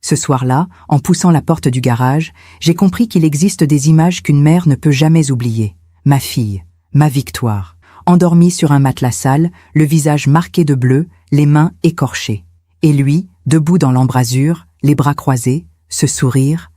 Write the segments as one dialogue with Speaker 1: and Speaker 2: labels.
Speaker 1: Ce soir-là, en poussant la porte du garage, j'ai compris qu'il existe des images qu'une mère ne peut jamais oublier. Ma fille, ma Victoire, endormie sur un matelas sale, le visage marqué de bleu, les mains écorchées. Et lui, debout dans l'embrasure, les bras croisés, ce sourire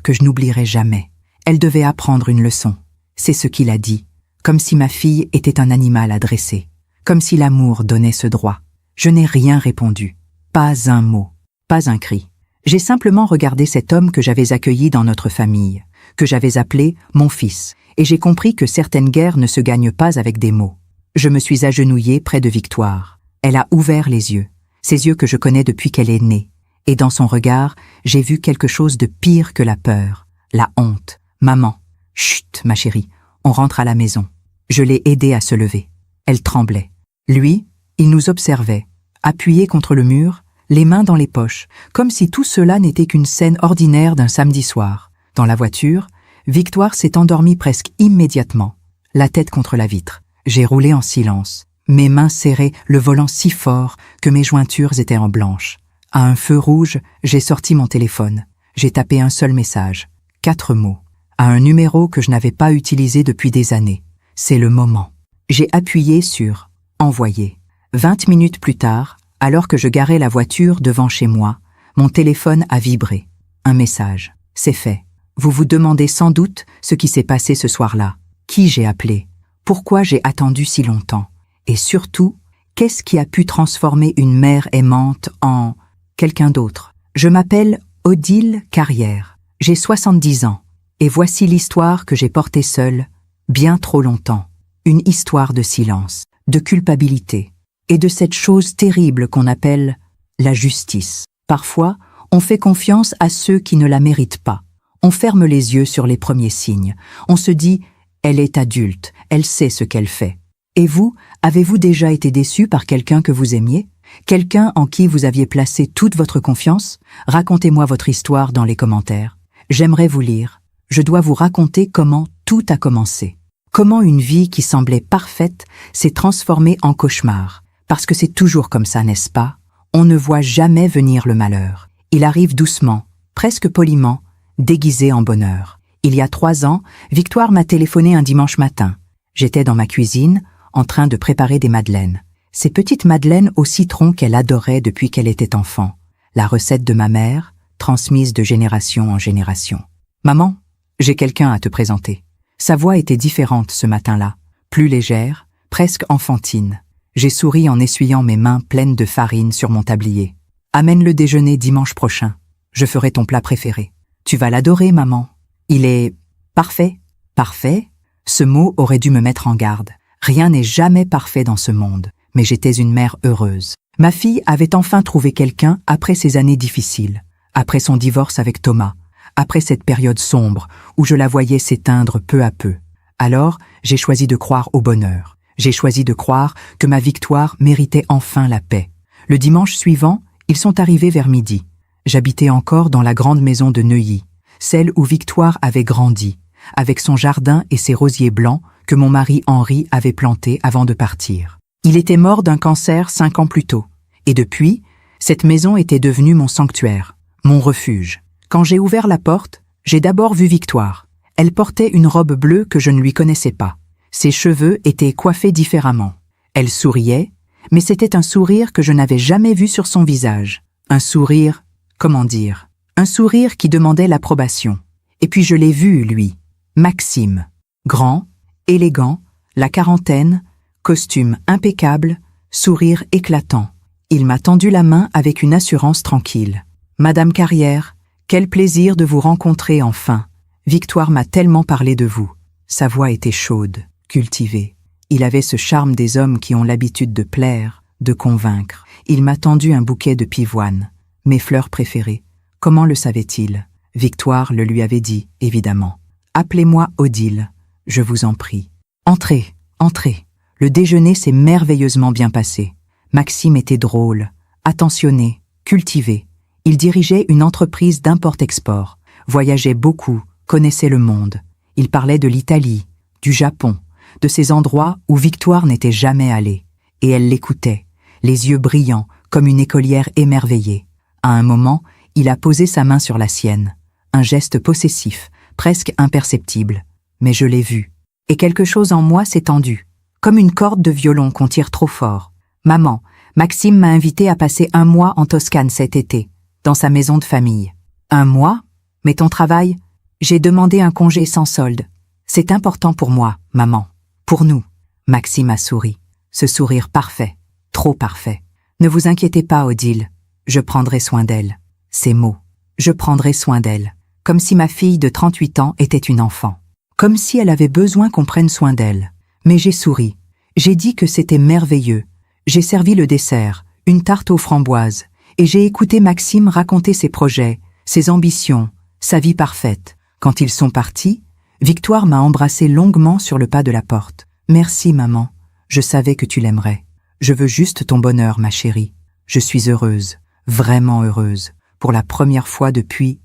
Speaker 1: que je n'oublierai jamais. Elle devait apprendre une leçon. C'est ce qu'il a dit, comme si ma fille était un animal à dresser, comme si l'amour donnait ce droit. Je n'ai rien répondu, pas un mot, pas un cri. J'ai simplement regardé cet homme que j'avais accueilli dans notre famille, que j'avais appelé mon fils, et j'ai compris que certaines guerres ne se gagnent pas avec des mots. Je me suis agenouillée près de Victoire. Elle a ouvert les yeux, ces yeux que je connais depuis qu'elle est née, et dans son regard, j'ai vu quelque chose de pire que la peur, la honte. Maman, chut, ma chérie, on rentre à la maison. Je l'ai aidée à se lever. Elle tremblait. Lui, il nous observait, appuyé contre le mur, les mains dans les poches, comme si tout cela n'était qu'une scène ordinaire d'un samedi soir. Dans la voiture, Victoire s'est endormie presque immédiatement, la tête contre la vitre. J'ai roulé en silence, mes mains serraient le volant si fort que mes jointures étaient en blanche. À un feu rouge, j'ai sorti mon téléphone. J'ai tapé un seul message, 4 mots, à un numéro que je n'avais pas utilisé depuis des années. C'est le moment. J'ai appuyé sur « Envoyer ». 20 minutes plus tard, alors que je garais la voiture devant chez moi, mon téléphone a vibré. Un message. C'est fait. Vous vous demandez sans doute ce qui s'est passé ce soir-là. Qui j'ai appelé? Pourquoi j'ai attendu si longtemps? Et surtout, qu'est-ce qui a pu transformer une mère aimante en quelqu'un d'autre? Je m'appelle Odile Carrière. J'ai 70 ans. Et voici l'histoire que j'ai portée seule, bien trop longtemps. Une histoire de silence, de culpabilité, et de cette chose terrible qu'on appelle la justice. Parfois, on fait confiance à ceux qui ne la méritent pas. On ferme les yeux sur les premiers signes. On se dit « elle est adulte, elle sait ce qu'elle fait ». Et vous, avez-vous déjà été déçu par quelqu'un que vous aimiez? Quelqu'un en qui vous aviez placé toute votre confiance? Racontez-moi votre histoire dans les commentaires. J'aimerais vous lire. Je dois vous raconter comment tout a commencé. Comment une vie qui semblait parfaite s'est transformée en cauchemar. Parce que c'est toujours comme ça, n'est-ce pas? On ne voit jamais venir le malheur. Il arrive doucement, presque poliment, déguisé en bonheur. Il y a 3 ans, Victoire m'a téléphoné un dimanche matin. J'étais dans ma cuisine, en train de préparer des madeleines. Ces petites madeleines au citron qu'elle adorait depuis qu'elle était enfant. La recette de ma mère, transmise de génération en génération. « Maman, j'ai quelqu'un à te présenter. » Sa voix était différente ce matin-là, plus légère, presque enfantine. J'ai souri en essuyant mes mains pleines de farine sur mon tablier. « Amène le déjeuner dimanche prochain. Je ferai ton plat préféré. Tu vas l'adorer, maman. Il est parfait. » Parfait? Ce mot aurait dû me mettre en garde. Rien n'est jamais parfait dans ce monde, mais j'étais une mère heureuse. Ma fille avait enfin trouvé quelqu'un après ces années difficiles, après son divorce avec Thomas, après cette période sombre où je la voyais s'éteindre peu à peu. Alors, j'ai choisi de croire au bonheur. J'ai choisi de croire que ma Victoire méritait enfin la paix. Le dimanche suivant, ils sont arrivés vers midi. J'habitais encore dans la grande maison de Neuilly, celle où Victoire avait grandi, avec son jardin et ses rosiers blancs que mon mari Henri avait plantés avant de partir. Il était mort d'un cancer 5 ans plus tôt, et depuis, cette maison était devenue mon sanctuaire, mon refuge. Quand j'ai ouvert la porte, j'ai d'abord vu Victoire. Elle portait une robe bleue que je ne lui connaissais pas. Ses cheveux étaient coiffés différemment. Elle souriait, mais c'était un sourire que je n'avais jamais vu sur son visage. Un sourire, comment dire, un sourire qui demandait l'approbation. Et puis je l'ai vu, lui, Maxime. Grand, élégant, la quarantaine, costume impeccable, sourire éclatant. Il m'a tendu la main avec une assurance tranquille. « Madame Carrière, quel plaisir de vous rencontrer enfin. Victoire m'a tellement parlé de vous. » Sa voix était chaude, cultivée. Il avait ce charme des hommes qui ont l'habitude de plaire, de convaincre. Il m'a tendu un bouquet de pivoine, mes fleurs préférées. Comment le savait-il? Victoire le lui avait dit, évidemment. « Appelez-moi Odile, je vous en prie. »« Entrez, entrez. » Le déjeuner s'est merveilleusement bien passé. Maxime était drôle, attentionné, cultivé. Il dirigeait une entreprise d'import-export, voyageait beaucoup, connaissait le monde. Il parlait de l'Italie, du Japon, de ces endroits où Victoire n'était jamais allée. Et elle l'écoutait, les yeux brillants comme une écolière émerveillée. À un moment, Il a posé sa main sur la sienne. Un geste possessif, presque imperceptible. Mais je l'ai vu. Et quelque chose en moi s'est tendu. Comme une corde de violon qu'on tire trop fort. Maman, Maxime m'a invité à passer 1 mois en Toscane cet été, dans sa maison de famille. 1 mois? Mais ton travail? J'ai demandé un congé sans solde. C'est important pour moi, maman. Pour nous. Maxime a souri. Ce sourire parfait. Trop parfait. Ne vous inquiétez pas, Odile. Je prendrai soin d'elle. Ces mots. Je prendrai soin d'elle. Comme si ma fille de 38 ans était une enfant. Comme si elle avait besoin qu'on prenne soin d'elle. Mais j'ai souri. J'ai dit que c'était merveilleux. J'ai servi le dessert, une tarte aux framboises, et j'ai écouté Maxime raconter ses projets, ses ambitions, sa vie parfaite. Quand ils sont partis, Victoire m'a embrassé longuement sur le pas de la porte. Merci, maman. Je savais que tu l'aimerais. Je veux juste ton bonheur, ma chérie. Je suis heureuse, vraiment heureuse, pour la première fois depuis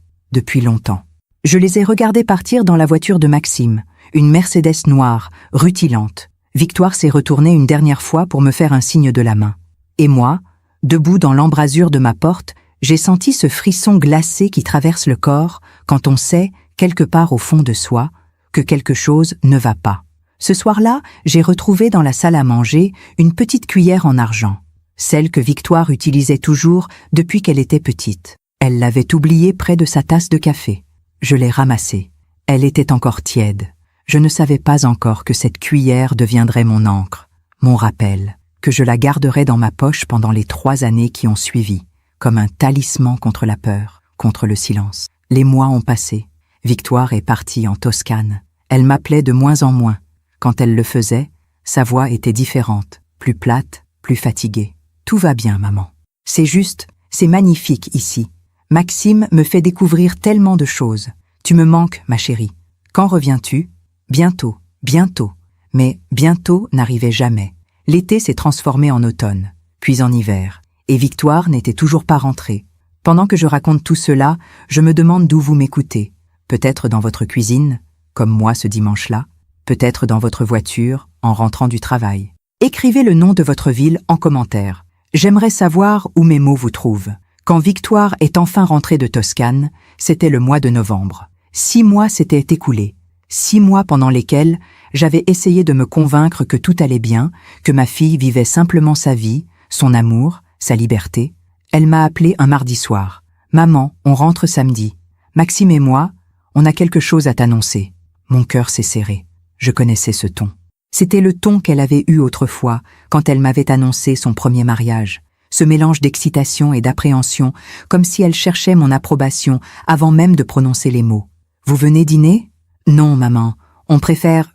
Speaker 1: longtemps. Je les ai regardés partir dans la voiture de Maxime, une Mercedes noire, rutilante. Victoire s'est retournée une dernière fois pour me faire un signe de la main. Et moi, debout dans l'embrasure de ma porte, j'ai senti ce frisson glacé qui traverse le corps quand on sait, quelque part au fond de soi, que quelque chose ne va pas. Ce soir-là, j'ai retrouvé dans la salle à manger une petite cuillère en argent, celle que Victoire utilisait toujours depuis qu'elle était petite. Elle l'avait oubliée près de sa tasse de café. Je l'ai ramassée. Elle était encore tiède. Je ne savais pas encore que cette cuillère deviendrait mon encre, mon rappel, que je la garderais dans ma poche pendant les 3 années qui ont suivi, comme un talisman contre la peur, contre le silence. Les mois ont passé. Victoire est partie en Toscane. Elle m'appelait de moins en moins. Quand elle le faisait, sa voix était différente, plus plate, plus fatiguée. Tout va bien, maman. C'est juste, c'est magnifique ici. Maxime me fait découvrir tellement de choses. Tu me manques, ma chérie. Quand reviens-tu? Bientôt, bientôt. Mais bientôt n'arrivait jamais. L'été s'est transformé en automne, puis en hiver. Et Victoire n'était toujours pas rentrée. Pendant que je raconte tout cela, je me demande d'où vous m'écoutez. Peut-être dans votre cuisine, comme moi ce dimanche-là. Peut-être dans votre voiture, en rentrant du travail. Écrivez le nom de votre ville en commentaire. J'aimerais savoir où mes mots vous trouvent. Quand Victoire est enfin rentrée de Toscane, c'était le mois de novembre. 6 mois s'étaient écoulés. 6 mois pendant lesquels j'avais essayé de me convaincre que tout allait bien, que ma fille vivait simplement sa vie, son amour, sa liberté. Elle m'a appelé un mardi soir. « Maman, on rentre samedi. Maxime et moi, on a quelque chose à t'annoncer. » Mon cœur s'est serré. Je connaissais ce ton. C'était le ton qu'elle avait eu autrefois, quand elle m'avait annoncé son premier mariage. Ce mélange d'excitation et d'appréhension, comme si elle cherchait mon approbation avant même de prononcer les mots. « Vous venez dîner ?»« Non, maman. On préfère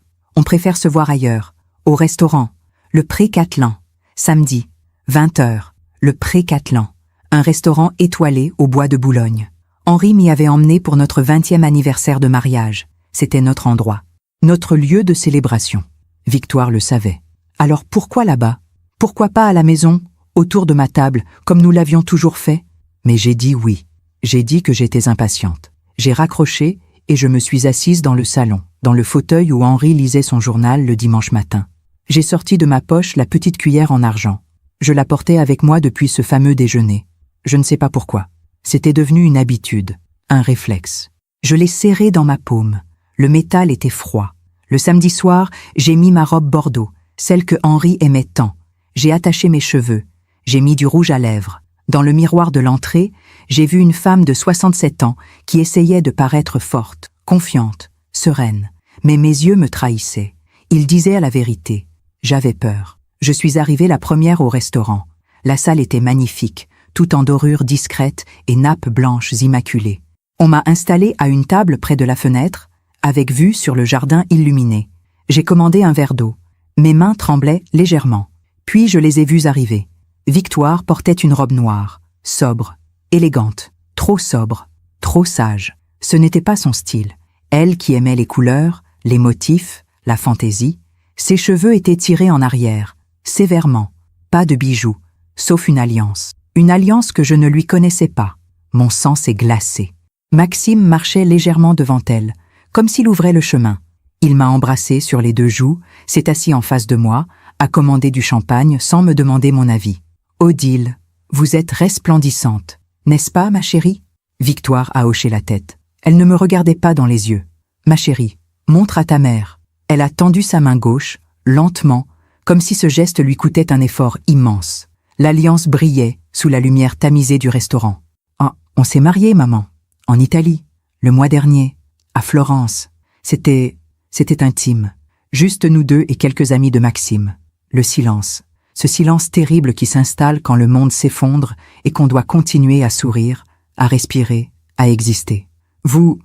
Speaker 1: se voir ailleurs. Au restaurant. Le Pré Catelan. Samedi. 20h. Le Pré Catelan. Un restaurant étoilé au bois de Boulogne. Henri m'y avait emmené pour notre 20e anniversaire de mariage. C'était notre endroit. Notre lieu de célébration. Victoire le savait. Alors pourquoi là-bas? Pourquoi pas à la maison, autour de ma table, comme nous l'avions toujours fait? Mais j'ai dit oui. J'ai dit que j'étais impatiente. J'ai raccroché et je me suis assise dans le salon, dans le fauteuil où Henri lisait son journal le dimanche matin. J'ai sorti de ma poche la petite cuillère en argent. Je la portais avec moi depuis ce fameux déjeuner. Je ne sais pas pourquoi. C'était devenu une habitude, un réflexe. Je l'ai serrée dans ma paume. Le métal était froid. Le samedi soir, j'ai mis ma robe bordeaux, celle que Henri aimait tant. J'ai attaché mes cheveux. J'ai mis du rouge à lèvres. Dans le miroir de l'entrée, j'ai vu une femme de 67 ans qui essayait de paraître forte, confiante, sereine. Mais mes yeux me trahissaient. Ils disaient la vérité. J'avais peur. Je suis arrivée la première au restaurant. La salle était magnifique, tout en dorure discrète et nappes blanches immaculées. On m'a installée à une table près de la fenêtre, avec vue sur le jardin illuminé. J'ai commandé un verre d'eau. Mes mains tremblaient légèrement. Puis je les ai vues arriver. Victoire portait une robe noire, sobre, élégante, trop sobre, trop sage. Ce n'était pas son style. Elle qui aimait les couleurs, les motifs, la fantaisie, ses cheveux étaient tirés en arrière, sévèrement, pas de bijoux, sauf une alliance que je ne lui connaissais pas. Mon sang s'est glacé. Maxime marchait légèrement devant elle, comme s'il ouvrait le chemin. Il m'a embrassée sur les 2 joues, s'est assis en face de moi, a commandé du champagne sans me demander mon avis. « Odile, vous êtes resplendissante, n'est-ce pas, ma chérie ?» Victoire a hoché la tête. Elle ne me regardait pas dans les yeux. Ma chérie, montre à ta mère. Elle a tendu sa main gauche, lentement, comme si ce geste lui coûtait un effort immense. L'alliance brillait sous la lumière tamisée du restaurant. Ah, on s'est mariés, maman. En Italie, le mois dernier, à Florence. C'était intime. Juste nous deux et quelques amis de Maxime. Le silence. Ce silence terrible qui s'installe quand le monde s'effondre et qu'on doit continuer à sourire, à respirer, à exister. Vous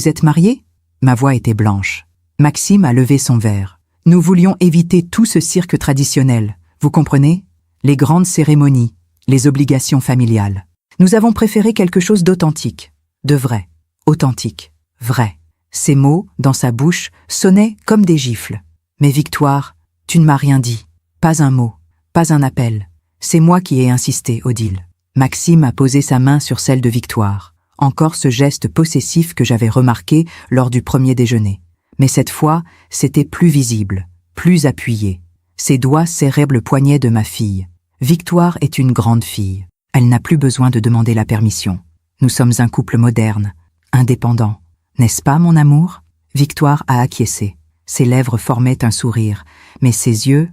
Speaker 1: êtes mariés? Ma voix était blanche. Maxime a levé son verre. Nous voulions éviter tout ce cirque traditionnel. Vous comprenez? Les grandes cérémonies, les obligations familiales. Nous avons préféré quelque chose d'authentique, de vrai, authentique, vrai. Ces mots, dans sa bouche, sonnaient comme des gifles. Mais Victoire, tu ne m'as rien dit. Pas un mot, pas un appel. C'est moi qui ai insisté, Odile. Maxime a posé sa main sur celle de Victoire. Encore ce geste possessif que j'avais remarqué lors du premier déjeuner. Mais cette fois, c'était plus visible, plus appuyé. Ses doigts serraient le poignet de ma fille. Victoire est une grande fille. Elle n'a plus besoin de demander la permission. Nous sommes un couple moderne, indépendant. N'est-ce pas, mon amour? Victoire a acquiescé. Ses lèvres formaient un sourire, mais ses yeux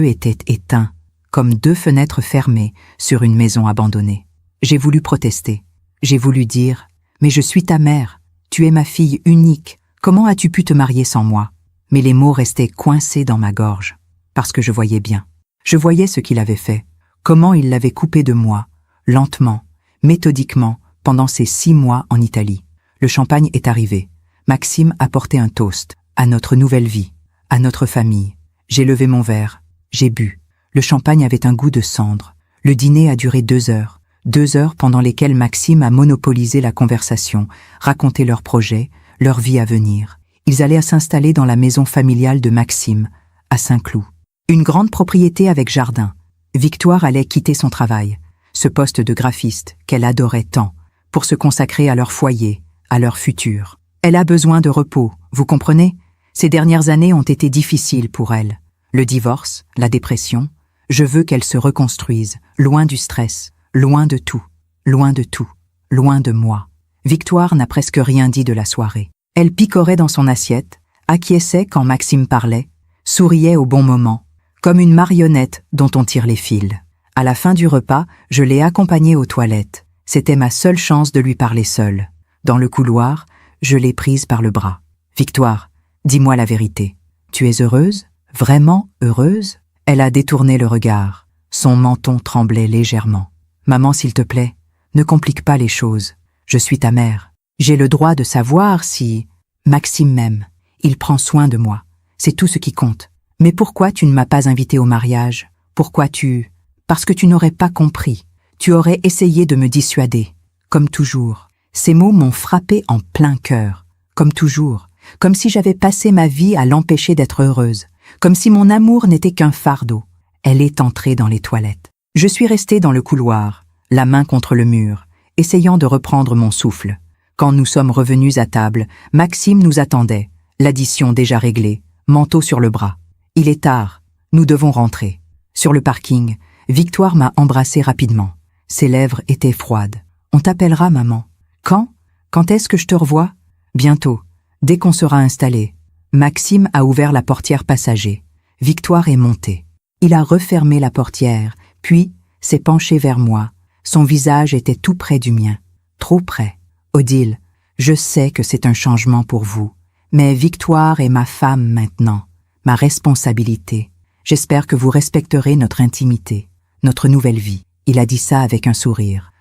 Speaker 1: étaient éteints, comme deux fenêtres fermées sur une maison abandonnée. J'ai voulu protester. J'ai voulu dire « Mais je suis ta mère. Tu es ma fille unique. Comment as-tu pu te marier sans moi ?» Mais les mots restaient coincés dans ma gorge, parce que je voyais bien. Je voyais ce qu'il avait fait, comment il l'avait coupé de moi, lentement, méthodiquement, pendant ces 6 mois en Italie. Le champagne est arrivé. Maxime a porté un toast à notre nouvelle vie, à notre famille. J'ai levé mon verre, j'ai bu. Le champagne avait un goût de cendre. Le dîner a duré 2 heures. 2 heures pendant lesquelles Maxime a monopolisé la conversation, raconté leurs projets, leur vie à venir. Ils allaient s'installer dans la maison familiale de Maxime, à Saint-Cloud. Une grande propriété avec jardin. Victoire allait quitter son travail, ce poste de graphiste qu'elle adorait tant, pour se consacrer à leur foyer, à leur futur. Elle a besoin de repos, vous comprenez? Ces dernières années ont été difficiles pour elle. Le divorce, la dépression. Je veux qu'elle se reconstruise, loin du stress, loin de tout, loin de tout, loin de moi. Victoire n'a presque rien dit de la soirée. Elle picorait dans son assiette, acquiesçait quand Maxime parlait, souriait au bon moment, comme une marionnette dont on tire les fils. À la fin du repas, je l'ai accompagnée aux toilettes. C'était ma seule chance de lui parler seule. Dans le couloir, je l'ai prise par le bras. « Victoire, dis-moi la vérité. Tu es heureuse? Vraiment heureuse ?» Elle a détourné le regard. Son menton tremblait légèrement. « Maman, s'il te plaît, ne complique pas les choses. Je suis ta mère. J'ai le droit de savoir si... Maxime m'aime. Il prend soin de moi. C'est tout ce qui compte. Mais pourquoi tu ne m'as pas invité au mariage? Pourquoi tu... Parce que tu n'aurais pas compris. Tu aurais essayé de me dissuader. Comme toujours. » Ces mots m'ont frappé en plein cœur. Comme toujours. Comme si j'avais passé ma vie à l'empêcher d'être heureuse. Comme si mon amour n'était qu'un fardeau. Elle est entrée dans les toilettes. Je suis restée dans le couloir, la main contre le mur, essayant de reprendre mon souffle. Quand nous sommes revenus à table, Maxime nous attendait, l'addition déjà réglée, manteau sur le bras. Il est tard, nous devons rentrer. Sur le parking, Victoire m'a embrassée rapidement. Ses lèvres étaient froides. On t'appellera, maman. Quand? Quand est-ce que je te revois? Bientôt, dès qu'on sera installé. Maxime a ouvert la portière passager. Victoire est montée. Il a refermé la portière, puis s'est penché vers moi. Son visage était tout près du mien. Trop près. Odile, je sais que c'est un changement pour vous, mais Victoire est ma femme maintenant, ma responsabilité. J'espère que vous respecterez notre intimité, notre nouvelle vie. Il a dit ça avec un sourire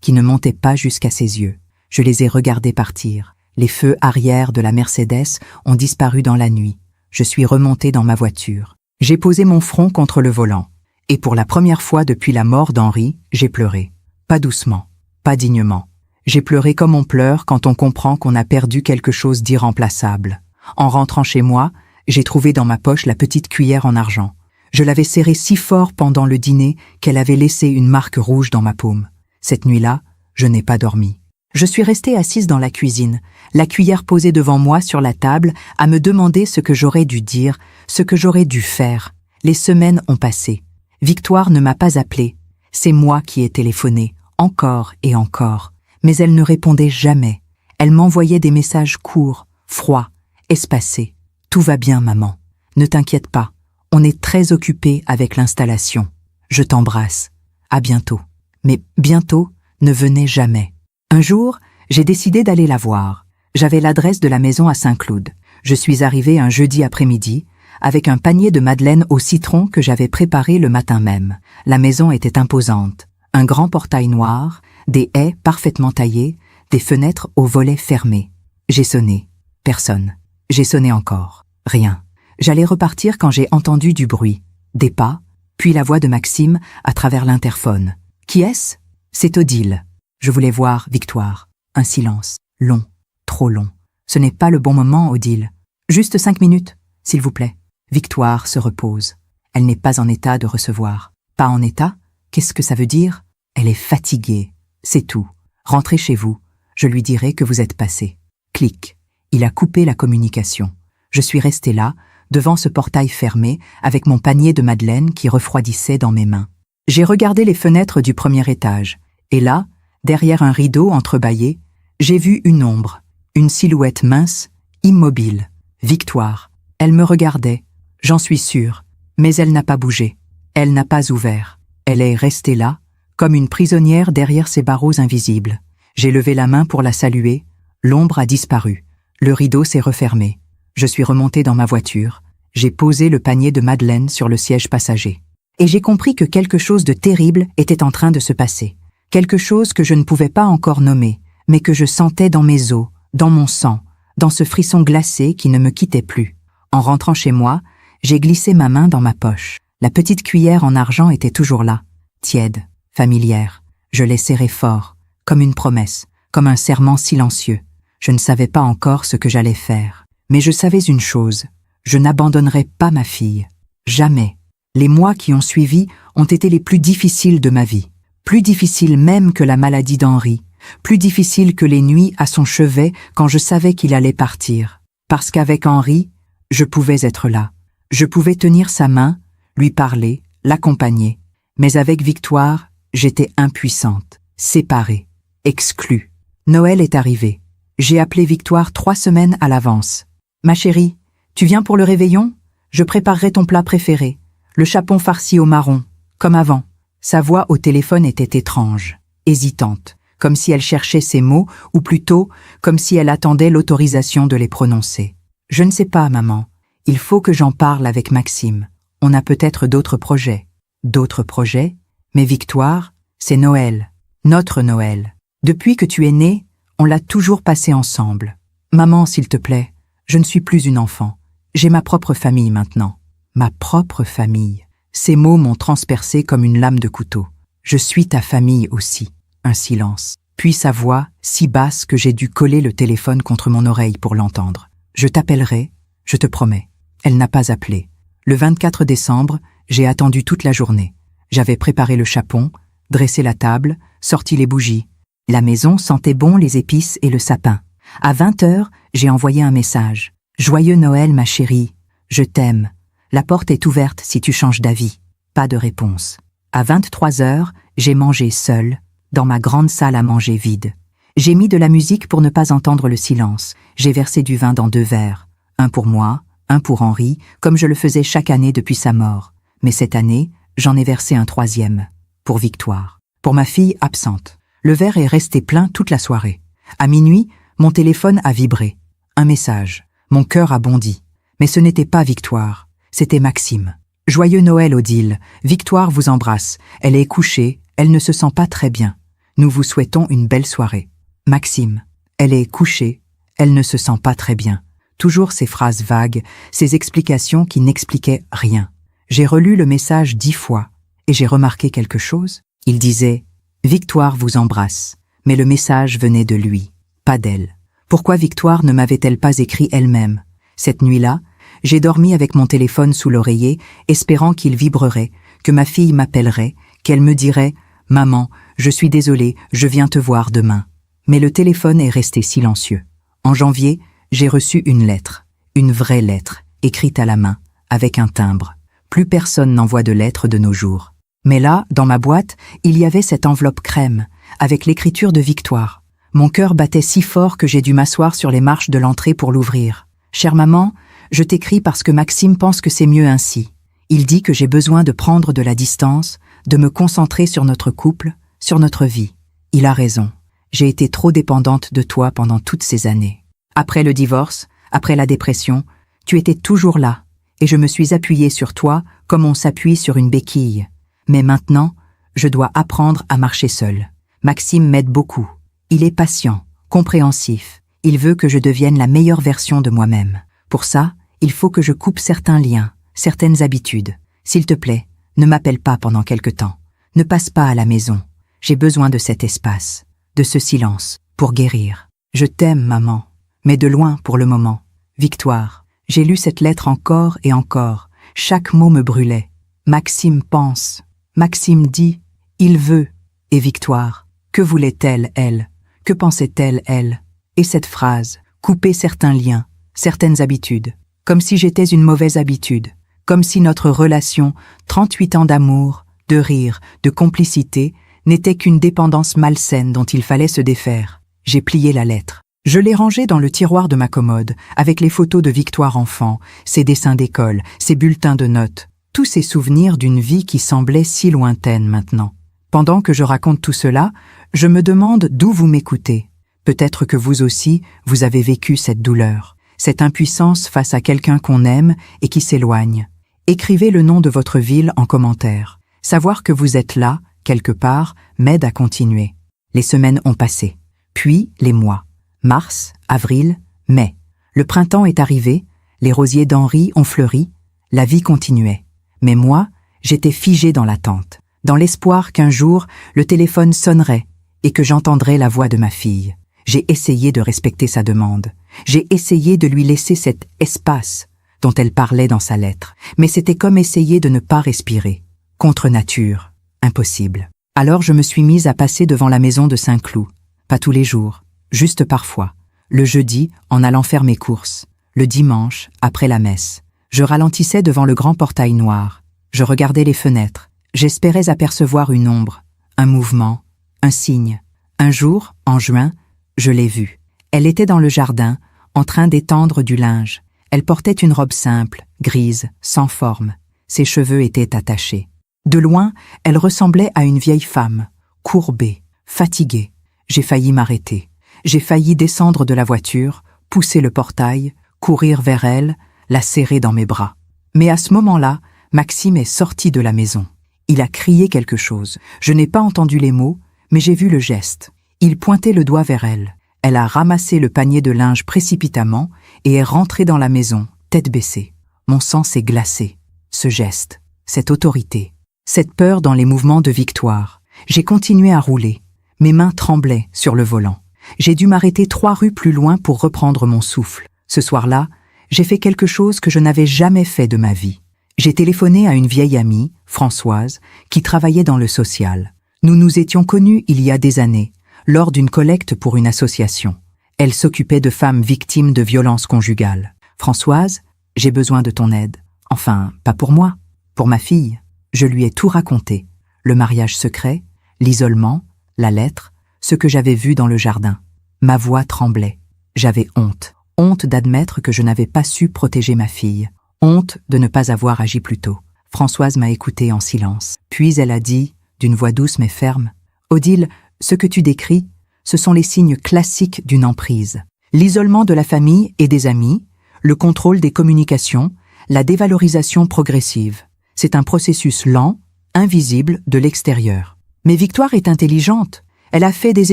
Speaker 1: qui ne montait pas jusqu'à ses yeux. Je les ai regardés partir. Les feux arrière de la Mercedes ont disparu dans la nuit. Je suis remontée dans ma voiture. J'ai posé mon front contre le volant. Et pour la première fois depuis la mort d'Henri, j'ai pleuré. Pas doucement, pas dignement. J'ai pleuré comme on pleure quand on comprend qu'on a perdu quelque chose d'irremplaçable. En rentrant chez moi, j'ai trouvé dans ma poche la petite cuillère en argent. Je l'avais serrée si fort pendant le dîner qu'elle avait laissé une marque rouge dans ma paume. Cette nuit-là, je n'ai pas dormi. Je suis restée assise dans la cuisine, la cuillère posée devant moi sur la table, à me demander ce que j'aurais dû dire, ce que j'aurais dû faire. Les semaines ont passé. Victoire ne m'a pas appelée. C'est moi qui ai téléphoné, encore et encore, mais elle ne répondait jamais. Elle m'envoyait des messages courts, froids, espacés. « Tout va bien, maman. Ne t'inquiète pas. On est très occupé avec l'installation. Je t'embrasse. À bientôt. » Mais bientôt ne venait jamais. Un jour, j'ai décidé d'aller la voir. J'avais l'adresse de la maison à Saint-Cloud. Je suis arrivée un jeudi après-midi avec un panier de madeleines au citron que j'avais préparé le matin même. La maison était imposante. Un grand portail noir, des haies parfaitement taillées, des fenêtres aux volets fermés. J'ai sonné. Personne. J'ai sonné encore. Rien. J'allais repartir quand j'ai entendu du bruit. Des pas, puis la voix de Maxime à travers l'interphone. « Qui est-ce » ? « C'est Odile. Je voulais voir Victoire. » Un silence. Long. Trop long. « Ce n'est pas le bon moment, Odile. Juste 5 minutes, s'il vous plaît. » Victoire se repose. Elle n'est pas en état de recevoir. Pas en état ? Qu'est-ce que ça veut dire ? Elle est fatiguée. C'est tout. Rentrez chez vous. Je lui dirai que vous êtes passé. Clic. Il a coupé la communication. Je suis restée là, devant ce portail fermé, avec mon panier de madeleine qui refroidissait dans mes mains. J'ai regardé les fenêtres du premier étage, et là, derrière un rideau entrebâillé, j'ai vu une ombre, une silhouette mince, immobile. Victoire. Elle me regardait, j'en suis sûre, mais elle n'a pas bougé. Elle n'a pas ouvert. Elle est restée là, comme une prisonnière derrière ses barreaux invisibles. J'ai levé la main pour la saluer, l'ombre a disparu. Le rideau s'est refermé. Je suis remontée dans ma voiture. J'ai posé le panier de madeleine sur le siège passager. Et j'ai compris que quelque chose de terrible était en train de se passer. Quelque chose que je ne pouvais pas encore nommer, mais que je sentais dans mes os, dans mon sang, dans ce frisson glacé qui ne me quittait plus. En rentrant chez moi, j'ai glissé ma main dans ma poche. La petite cuillère en argent était toujours là, tiède, familière. Je l'ai serrée fort, comme une promesse, comme un serment silencieux. Je ne savais pas encore ce que j'allais faire. Mais je savais une chose, je n'abandonnerai pas ma fille. Jamais. Les mois qui ont suivi ont été les plus difficiles de ma vie. Plus difficiles même que la maladie d'Henri. Plus difficiles que les nuits à son chevet quand je savais qu'il allait partir. Parce qu'avec Henri, je pouvais être là. Je pouvais tenir sa main, lui parler, l'accompagner. Mais avec Victoire, j'étais impuissante, séparée, exclue. Noël est arrivé. J'ai appelé Victoire 3 semaines à l'avance. « Ma chérie, tu viens pour le réveillon ? Je préparerai ton plat préféré. Le chapon farci au marron, comme avant. » Sa voix au téléphone était étrange, hésitante, comme si elle cherchait ses mots, ou plutôt, comme si elle attendait l'autorisation de les prononcer. « Je ne sais pas, maman. Il faut que j'en parle avec Maxime. On a peut-être d'autres projets. » D'autres projets ? Mais Victoire, c'est Noël. Notre Noël. Depuis que tu es née, on l'a toujours passé ensemble. Maman, s'il te plaît, je ne suis plus une enfant. J'ai ma propre famille maintenant. Ma propre famille. Ces mots m'ont transpercé comme une lame de couteau. Je suis ta famille aussi. Un silence. Puis sa voix, si basse que j'ai dû coller le téléphone contre mon oreille pour l'entendre. Je t'appellerai, je te promets. Elle n'a pas appelé. Le 24 décembre, j'ai attendu toute la journée. J'avais préparé le chapon, dressé la table, sorti les bougies. La maison sentait bon les épices et le sapin. À 20h, j'ai envoyé un message. « Joyeux Noël, ma chérie. Je t'aime. La porte est ouverte si tu changes d'avis. » Pas de réponse. À 23h, j'ai mangé seule, dans ma grande salle à manger vide. J'ai mis de la musique pour ne pas entendre le silence. J'ai versé du vin dans 2 verres. Un pour moi, un pour Henri, comme je le faisais chaque année depuis sa mort. Mais cette année, j'en ai versé un 3e. Pour Victoire. Pour ma fille absente. Le verre est resté plein toute la soirée. À minuit, mon téléphone a vibré. Un message. Mon cœur a bondi. Mais ce n'était pas Victoire, c'était Maxime. « Joyeux Noël, Odile. Victoire vous embrasse. Elle est couchée, elle ne se sent pas très bien. Nous vous souhaitons une belle soirée. » Maxime. Elle est couchée, elle ne se sent pas très bien. Toujours ces phrases vagues, ces explications qui n'expliquaient rien. J'ai relu le message 10 fois, et j'ai remarqué quelque chose. Il disait « Victoire vous embrasse », mais le message venait de lui, pas d'elle. Pourquoi Victoire ne m'avait-elle pas écrit elle-même ? Cette nuit-là, j'ai dormi avec mon téléphone sous l'oreiller, espérant qu'il vibrerait, que ma fille m'appellerait, qu'elle me dirait « Maman, je suis désolée, je viens te voir demain. » Mais le téléphone est resté silencieux. En janvier, j'ai reçu une lettre, une vraie lettre, écrite à la main, avec un timbre. Plus personne n'envoie de lettres de nos jours. Mais là, dans ma boîte, il y avait cette enveloppe crème, avec l'écriture de Victoire. Mon cœur battait si fort que j'ai dû m'asseoir sur les marches de l'entrée pour l'ouvrir. Chère maman, je t'écris parce que Maxime pense que c'est mieux ainsi. Il dit que j'ai besoin de prendre de la distance, de me concentrer sur notre couple, sur notre vie. Il a raison. J'ai été trop dépendante de toi pendant toutes ces années. Après le divorce, après la dépression, tu étais toujours là, et je me suis appuyée sur toi comme on s'appuie sur une béquille. Mais maintenant, je dois apprendre à marcher seule. Maxime m'aide beaucoup. Il est patient, compréhensif. Il veut que je devienne la meilleure version de moi-même. Pour ça, il faut que je coupe certains liens, certaines habitudes. S'il te plaît, ne m'appelle pas pendant quelque temps. Ne passe pas à la maison. J'ai besoin de cet espace, de ce silence, pour guérir. Je t'aime, maman, mais de loin pour le moment. Victoire. J'ai lu cette lettre encore et encore. Chaque mot me brûlait. Maxime pense. Maxime dit. Il veut. Et Victoire. Que voulait-elle, elle? Que pensait-elle, elle? Et cette phrase. Couper certains liens, certaines habitudes. Comme si j'étais une mauvaise habitude. Comme si notre relation, 38 ans d'amour, de rire, de complicité, n'était qu'une dépendance malsaine dont il fallait se défaire. J'ai plié la lettre. Je l'ai rangée dans le tiroir de ma commode, avec les photos de Victoire enfant, ses dessins d'école, ses bulletins de notes, tous ces souvenirs d'une vie qui semblait si lointaine maintenant. Pendant que je raconte tout cela, je me demande d'où vous m'écoutez. Peut-être que vous aussi, vous avez vécu cette douleur, cette impuissance face à quelqu'un qu'on aime et qui s'éloigne. Écrivez le nom de votre ville en commentaire. Savoir que vous êtes là, quelque part, m'aide à continuer. Les semaines ont passé, puis les mois. Mars, avril, mai. Le printemps est arrivé, les rosiers d'Henri ont fleuri, la vie continuait. Mais moi, j'étais figée dans l'attente, dans l'espoir qu'un jour, le téléphone sonnerait et que j'entendrais la voix de ma fille. J'ai essayé de respecter sa demande. J'ai essayé de lui laisser cet espace dont elle parlait dans sa lettre. Mais c'était comme essayer de ne pas respirer. Contre nature. Impossible. Alors je me suis mise à passer devant la maison de Saint-Cloud. Pas tous les jours. Juste parfois, le jeudi en allant faire mes courses, le dimanche après la messe. Je ralentissais devant le grand portail noir. Je regardais les fenêtres. J'espérais apercevoir une ombre, un mouvement, un signe. Un jour, en juin, je l'ai vue. Elle était dans le jardin, en train d'étendre du linge. Elle portait une robe simple, grise, sans forme. Ses cheveux étaient attachés. De loin, elle ressemblait à une vieille femme, courbée, fatiguée. J'ai failli m'arrêter. J'ai failli descendre de la voiture, pousser le portail, courir vers elle, la serrer dans mes bras. Mais à ce moment-là, Maxime est sorti de la maison. Il a crié quelque chose. Je n'ai pas entendu les mots, mais j'ai vu le geste. Il pointait le doigt vers elle. Elle a ramassé le panier de linge précipitamment et est rentrée dans la maison, tête baissée. Mon sang s'est glacé. Ce geste, cette autorité, cette peur dans les mouvements de Victoire. J'ai continué à rouler. Mes mains tremblaient sur le volant. J'ai dû m'arrêter 3 rues plus loin pour reprendre mon souffle. Ce soir-là, j'ai fait quelque chose que je n'avais jamais fait de ma vie. J'ai téléphoné à une vieille amie, Françoise, qui travaillait dans le social. Nous nous étions connus il y a des années, lors d'une collecte pour une association. Elle s'occupait de femmes victimes de violences conjugales. « Françoise, j'ai besoin de ton aide. Enfin, pas pour moi, pour ma fille. » Je lui ai tout raconté. Le mariage secret, l'isolement, la lettre, ce que j'avais vu dans le jardin. Ma voix tremblait. J'avais honte. Honte d'admettre que je n'avais pas su protéger ma fille. Honte de ne pas avoir agi plus tôt. Françoise m'a écoutée en silence. Puis elle a dit, d'une voix douce mais ferme, « Odile, ce que tu décris, ce sont les signes classiques d'une emprise. L'isolement de la famille et des amis, le contrôle des communications, la dévalorisation progressive. C'est un processus lent, invisible de l'extérieur. Mais Victoire est intelligente. Elle a fait des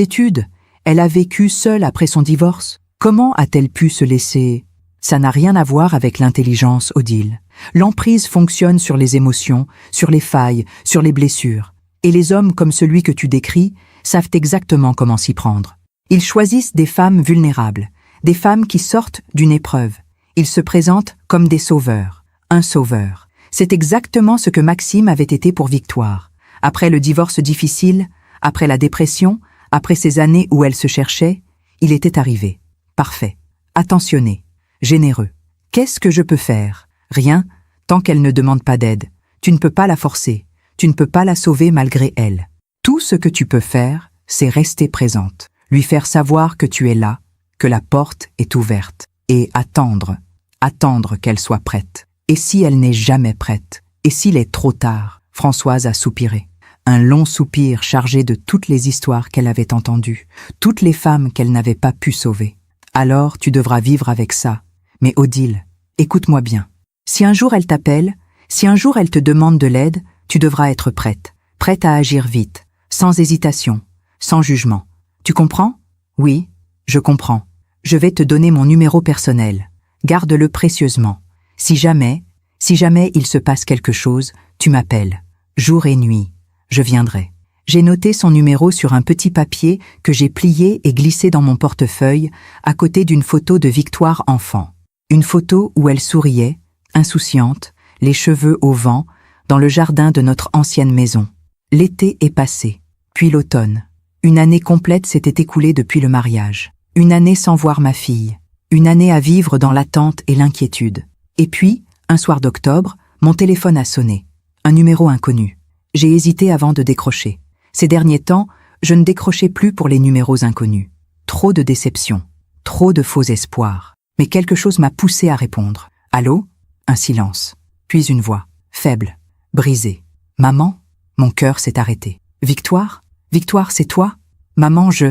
Speaker 1: études. Elle a vécu seule après son divorce. Comment a-t-elle pu se laisser... Ça n'a rien à voir avec l'intelligence, Odile. L'emprise fonctionne sur les émotions, sur les failles, sur les blessures. Et les hommes comme celui que tu décris savent exactement comment s'y prendre. Ils choisissent des femmes vulnérables, des femmes qui sortent d'une épreuve. Ils se présentent comme des sauveurs, un sauveur. C'est exactement ce que Maxime avait été pour Victoire. Après le divorce difficile, après la dépression, après ces années où elle se cherchait, il était arrivé. Parfait, attentionné, généreux. Qu'est-ce que je peux faire? Rien, tant qu'elle ne demande pas d'aide. Tu ne peux pas la forcer. Tu ne peux pas la sauver malgré elle. Tout ce que tu peux faire, c'est rester présente, lui faire savoir que tu es là, que la porte est ouverte, et attendre qu'elle soit prête. Et si elle n'est jamais prête? Et s'il est trop tard? Françoise a soupiré. Un long soupir chargé de toutes les histoires qu'elle avait entendues, toutes les femmes qu'elle n'avait pas pu sauver. Alors tu devras vivre avec ça. Mais Odile, écoute-moi bien. Si un jour elle t'appelle, si un jour elle te demande de l'aide, tu devras être prête. Prête à agir vite, sans hésitation, sans jugement. Tu comprends? Oui, je comprends. Je vais te donner mon numéro personnel. Garde-le précieusement. Si jamais il se passe quelque chose, tu m'appelles. Jour et nuit, je viendrai. J'ai noté son numéro sur un petit papier que j'ai plié et glissé dans mon portefeuille, à côté d'une photo de Victoire enfant. Une photo où elle souriait, insouciante, les cheveux au vent, dans le jardin de notre ancienne maison. L'été est passé, puis l'automne. Une année complète s'était écoulée depuis le mariage. Une année sans voir ma fille. Une année à vivre dans l'attente et l'inquiétude. Et puis, un soir d'octobre, mon téléphone a sonné. Un numéro inconnu. J'ai hésité avant de décrocher. Ces derniers temps, je ne décrochais plus pour les numéros inconnus. Trop de déceptions, trop de faux espoirs. Mais quelque chose m'a poussé à répondre. Allô? Un silence. Puis une voix, faible, brisée. Maman? Mon cœur s'est arrêté. Victoire? Victoire, c'est toi? Maman, je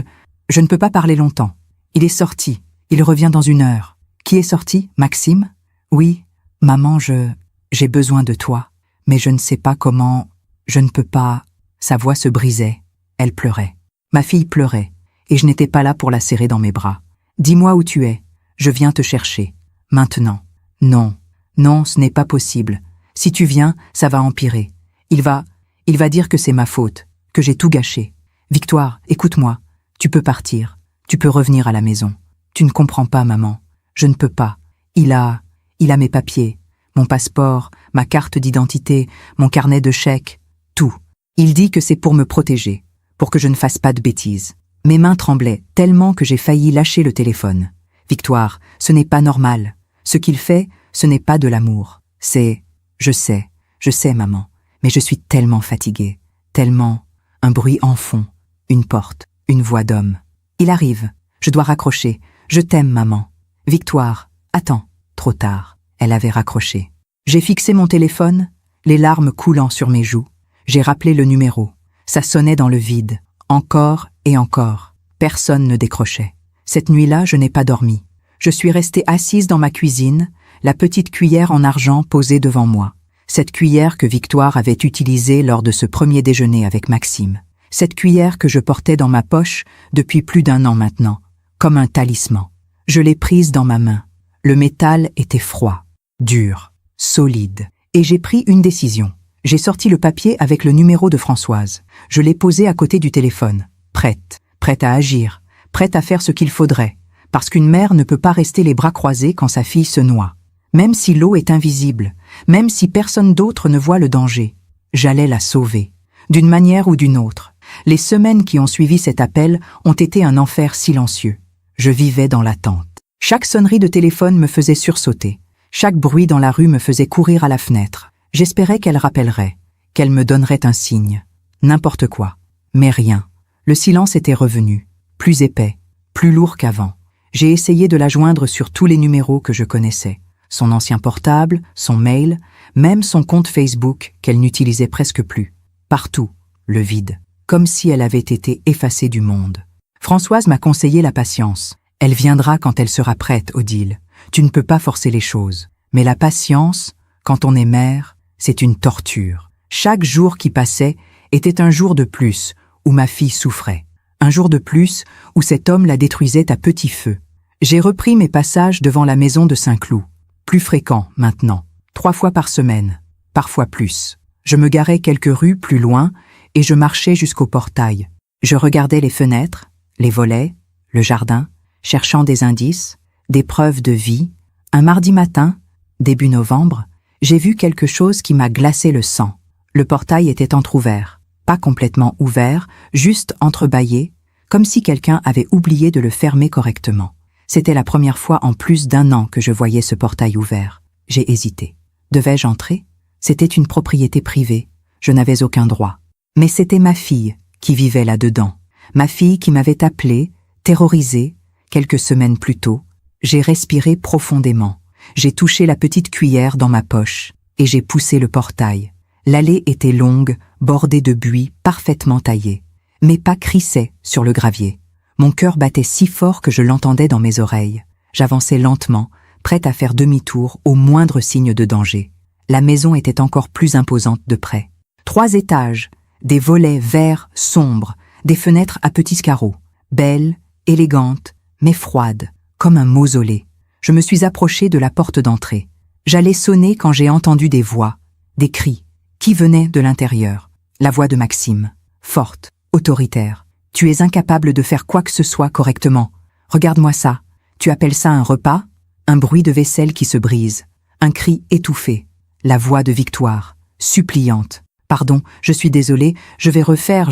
Speaker 1: ne peux pas parler longtemps. Il est sorti. Il revient dans 1 heure. Qui est sorti? Maxime? Oui. Maman, j'ai besoin de toi. Mais je ne sais pas comment. Je ne peux pas. Sa voix se brisait. Elle pleurait. Ma fille pleurait. Et je n'étais pas là pour la serrer dans mes bras. Dis-moi où tu es. Je viens te chercher. Maintenant. Non. Non, ce n'est pas possible. Si tu viens, ça va empirer. Il va dire que c'est ma faute, que j'ai tout gâché. Victoire, écoute-moi. Tu peux partir. Tu peux revenir à la maison. Tu ne comprends pas, maman. Je ne peux pas. Il a mes papiers, mon passeport, ma carte d'identité, mon carnet de chèques, tout. Il dit que c'est pour me protéger, pour que je ne fasse pas de bêtises. Mes mains tremblaient tellement que j'ai failli lâcher le téléphone. Victoire, ce n'est pas normal. Ce qu'il fait, ce n'est pas de l'amour. C'est... Je sais, maman, mais je suis tellement fatiguée, tellement... Un bruit en fond, une porte, une voix d'homme. Il arrive, je dois raccrocher. Je t'aime, maman. Victoire, attends, trop tard. Elle avait raccroché. J'ai fixé mon téléphone, les larmes coulant sur mes joues. J'ai rappelé le numéro. Ça sonnait dans le vide, encore et encore. Personne ne décrochait. Cette nuit-là, je n'ai pas dormi. Je suis restée assise dans ma cuisine, la petite cuillère en argent posée devant moi. Cette cuillère que Victoire avait utilisée lors de ce premier déjeuner avec Maxime. Cette cuillère que je portais dans ma poche depuis plus d'1 an maintenant, comme un talisman. Je l'ai prise dans ma main. Le métal était froid, dur, solide. Et j'ai pris une décision. J'ai sorti le papier avec le numéro de Françoise. Je l'ai posé à côté du téléphone. Prête à agir, prête à faire ce qu'il faudrait. Parce qu'une mère ne peut pas rester les bras croisés quand sa fille se noie. Même si l'eau est invisible, même si personne d'autre ne voit le danger, j'allais la sauver, d'une manière ou d'une autre. Les semaines qui ont suivi cet appel ont été un enfer silencieux. Je vivais dans l'attente. Chaque sonnerie de téléphone me faisait sursauter. Chaque bruit dans la rue me faisait courir à la fenêtre. J'espérais qu'elle rappellerait, qu'elle me donnerait un signe. N'importe quoi. Mais rien. Le silence était revenu, plus épais, plus lourd qu'avant. J'ai essayé de la joindre sur tous les numéros que je connaissais. Son ancien portable, son mail, même son compte Facebook qu'elle n'utilisait presque plus. Partout, le vide, comme si elle avait été effacée du monde. Françoise m'a conseillé la patience. Elle viendra quand elle sera prête, Odile. Tu ne peux pas forcer les choses. Mais la patience, quand on est mère, c'est une torture. Chaque jour qui passait était un jour de plus où ma fille souffrait. Un jour de plus où cet homme la détruisait à petit feu. J'ai repris mes passages devant la maison de Saint-Cloud. Plus fréquent maintenant, 3 fois par semaine, parfois plus. Je me garais quelques rues plus loin et je marchais jusqu'au portail. Je regardais les fenêtres, les volets, le jardin, cherchant des indices, des preuves de vie. Un mardi matin, début novembre, j'ai vu quelque chose qui m'a glacé le sang. Le portail était entrouvert, pas complètement ouvert, juste entrebâillé, comme si quelqu'un avait oublié de le fermer correctement. C'était la première fois en plus d'1 an que je voyais ce portail ouvert. J'ai hésité. Devais-je entrer? C'était une propriété privée. Je n'avais aucun droit. Mais c'était ma fille qui vivait là-dedans. Ma fille qui m'avait appelée, terrorisée, quelques semaines plus tôt. J'ai respiré profondément. J'ai touché la petite cuillère dans ma poche et j'ai poussé le portail. L'allée était longue, bordée de buis parfaitement taillés. Mes pas crissaient sur le gravier. Mon cœur battait si fort que je l'entendais dans mes oreilles. J'avançais lentement, prête à faire demi-tour au moindre signe de danger. La maison était encore plus imposante de près. 3 étages, des volets verts sombres, des fenêtres à petits carreaux. Belle, élégante, mais froide, comme un mausolée. Je me suis approchée de la porte d'entrée. J'allais sonner quand j'ai entendu des voix, des cris, qui venaient de l'intérieur. La voix de Maxime, forte, autoritaire. « Tu es incapable de faire quoi que ce soit correctement. Regarde-moi ça. Tu appelles ça un repas ?» Un bruit de vaisselle qui se brise. Un cri étouffé. La voix de Victoire, suppliante. « Pardon, je suis désolée, je vais refaire,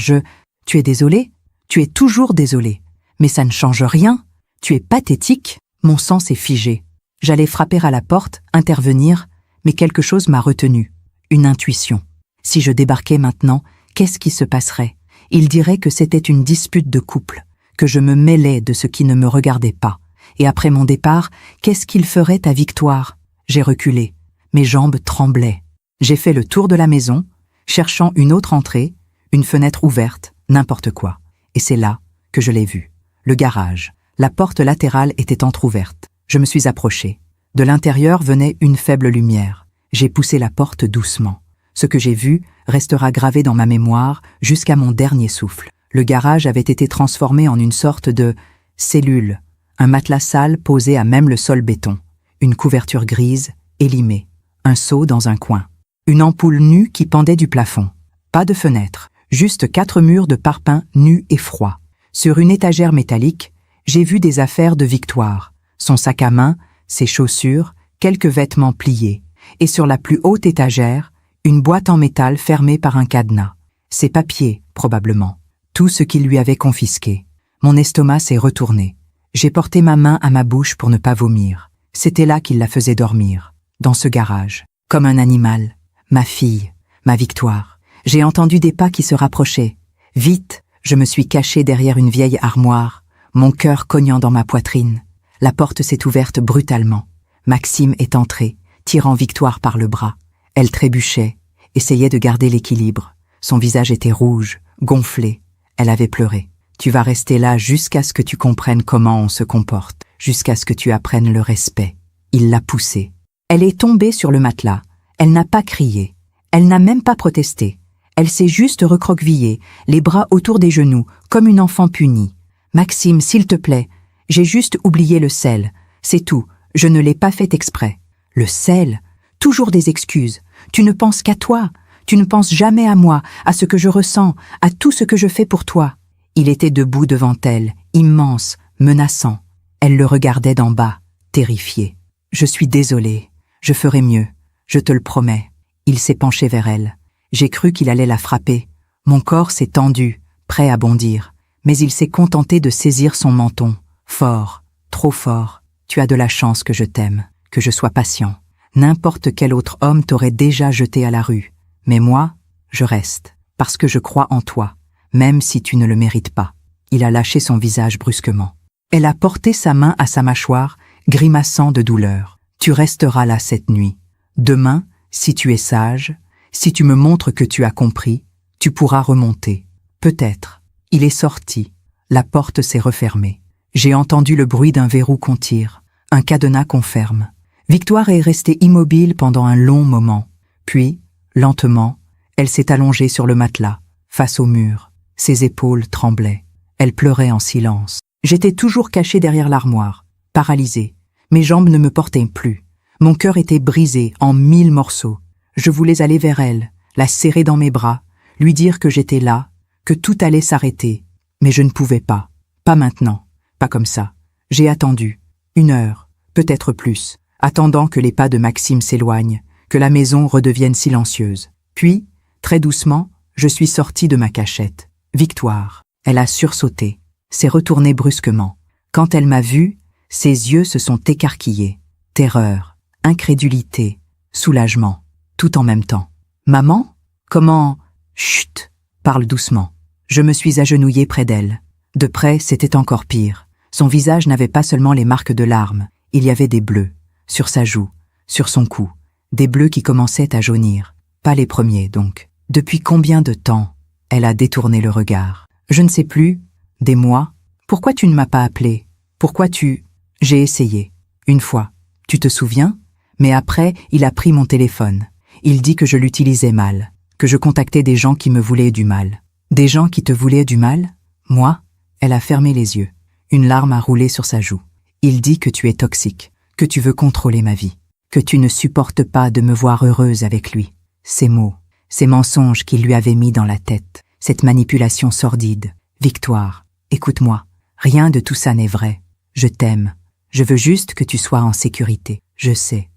Speaker 1: Tu es désolée ? Tu es toujours désolée. Mais ça ne change rien. Tu es pathétique. » Mon sang s'est figé. J'allais frapper à la porte, intervenir, mais quelque chose m'a retenu. Une intuition. Si je débarquais maintenant, qu'est-ce qui se passerait ? Il dirait que c'était une dispute de couple, que je me mêlais de ce qui ne me regardait pas. Et après mon départ, qu'est-ce qu'il ferait à Victoire ? J'ai reculé. Mes jambes tremblaient. J'ai fait le tour de la maison, cherchant une autre entrée, une fenêtre ouverte, n'importe quoi. Et c'est là que je l'ai vu. Le garage. La porte latérale était entr'ouverte. Je me suis approché. De l'intérieur venait une faible lumière. J'ai poussé la porte doucement. Ce que j'ai vu restera gravé dans ma mémoire jusqu'à mon dernier souffle. Le garage avait été transformé en une sorte de cellule, un matelas sale posé à même le sol béton, une couverture grise, élimée, un seau dans un coin, une ampoule nue qui pendait du plafond. Pas de fenêtre, juste 4 murs de parpaing nus et froids. Sur une étagère métallique, j'ai vu des affaires de Victoire, son sac à main, ses chaussures, quelques vêtements pliés, et sur la plus haute étagère, une boîte en métal fermée par un cadenas. Ses papiers, probablement. Tout ce qu'il lui avait confisqué. Mon estomac s'est retourné. J'ai porté ma main à ma bouche pour ne pas vomir. C'était là qu'il la faisait dormir, dans ce garage, comme un animal. Ma fille, ma Victoire. J'ai entendu des pas qui se rapprochaient. Vite, je me suis caché derrière une vieille armoire, mon cœur cognant dans ma poitrine. La porte s'est ouverte brutalement. Maxime est entré, tirant Victoire par le bras. Elle trébuchait, essayait de garder l'équilibre. Son visage était rouge, gonflé. Elle avait pleuré. « Tu vas rester là jusqu'à ce que tu comprennes comment on se comporte, jusqu'à ce que tu apprennes le respect. » Il l'a poussée. Elle est tombée sur le matelas. Elle n'a pas crié. Elle n'a même pas protesté. Elle s'est juste recroquevillée, les bras autour des genoux, comme une enfant punie. « Maxime, s'il te plaît, j'ai juste oublié le sel. C'est tout, je ne l'ai pas fait exprès. » Le sel ? Toujours des excuses. Tu ne penses qu'à toi. Tu ne penses jamais à moi, à ce que je ressens, à tout ce que je fais pour toi. Il était debout devant elle, immense, menaçant. Elle le regardait d'en bas, terrifiée. Je suis désolée. Je ferai mieux. Je te le promets. Il s'est penché vers elle. J'ai cru qu'il allait la frapper. Mon corps s'est tendu, prêt à bondir. Mais il s'est contenté de saisir son menton. Fort, trop fort. Tu as de la chance que je t'aime, que je sois patient. N'importe quel autre homme t'aurait déjà jeté à la rue. Mais moi, je reste, parce que je crois en toi, même si tu ne le mérites pas. Il a lâché son visage brusquement. Elle a porté sa main à sa mâchoire, grimaçant de douleur. Tu resteras là cette nuit. Demain, si tu es sage, si tu me montres que tu as compris, tu pourras remonter. Peut-être. Il est sorti. La porte s'est refermée. J'ai entendu le bruit d'un verrou qu'on tire, un cadenas qu'on ferme. Victoire est restée immobile pendant un long moment. Puis, lentement, elle s'est allongée sur le matelas, face au mur. Ses épaules tremblaient. Elle pleurait en silence. J'étais toujours caché derrière l'armoire, paralysée. Mes jambes ne me portaient plus. Mon cœur était brisé en 1000 morceaux. Je voulais aller vers elle, la serrer dans mes bras, lui dire que j'étais là, que tout allait s'arrêter. Mais je ne pouvais pas. Pas maintenant. Pas comme ça. J'ai attendu. 1 heure, peut-être plus, attendant que les pas de Maxime s'éloignent, que la maison redevienne silencieuse. Puis, très doucement, je suis sortie de ma cachette. Victoire. Elle a sursauté, s'est retournée brusquement. Quand elle m'a vue, ses yeux se sont écarquillés. Terreur, incrédulité, soulagement, tout en même temps. « Maman ? Comment ? Chut ! Parle doucement. Je me suis agenouillée près d'elle. De près, c'était encore pire. Son visage n'avait pas seulement les marques de larmes, il y avait des bleus, sur sa joue, sur son cou, des bleus qui commençaient à jaunir. Pas les premiers, donc. Depuis combien de temps elle a détourné le regard? Je ne sais plus. Des mois? Pourquoi tu ne m'as pas appelé? Pourquoi tu... J'ai essayé. Une fois. Tu te souviens? Mais après, il a pris mon téléphone. Il dit que je l'utilisais mal, que je contactais des gens qui me voulaient du mal. Des gens qui te voulaient du mal? Moi? Elle a fermé les yeux. Une larme a roulé sur sa joue. Il dit que tu es toxique, que tu veux contrôler ma vie, que tu ne supportes pas de me voir heureuse avec lui. Ces mots, ces mensonges qu'il lui avait mis dans la tête, cette manipulation sordide. Victoire, écoute-moi, rien de tout ça n'est vrai. Je t'aime. Je veux juste que tu sois en sécurité. Je sais,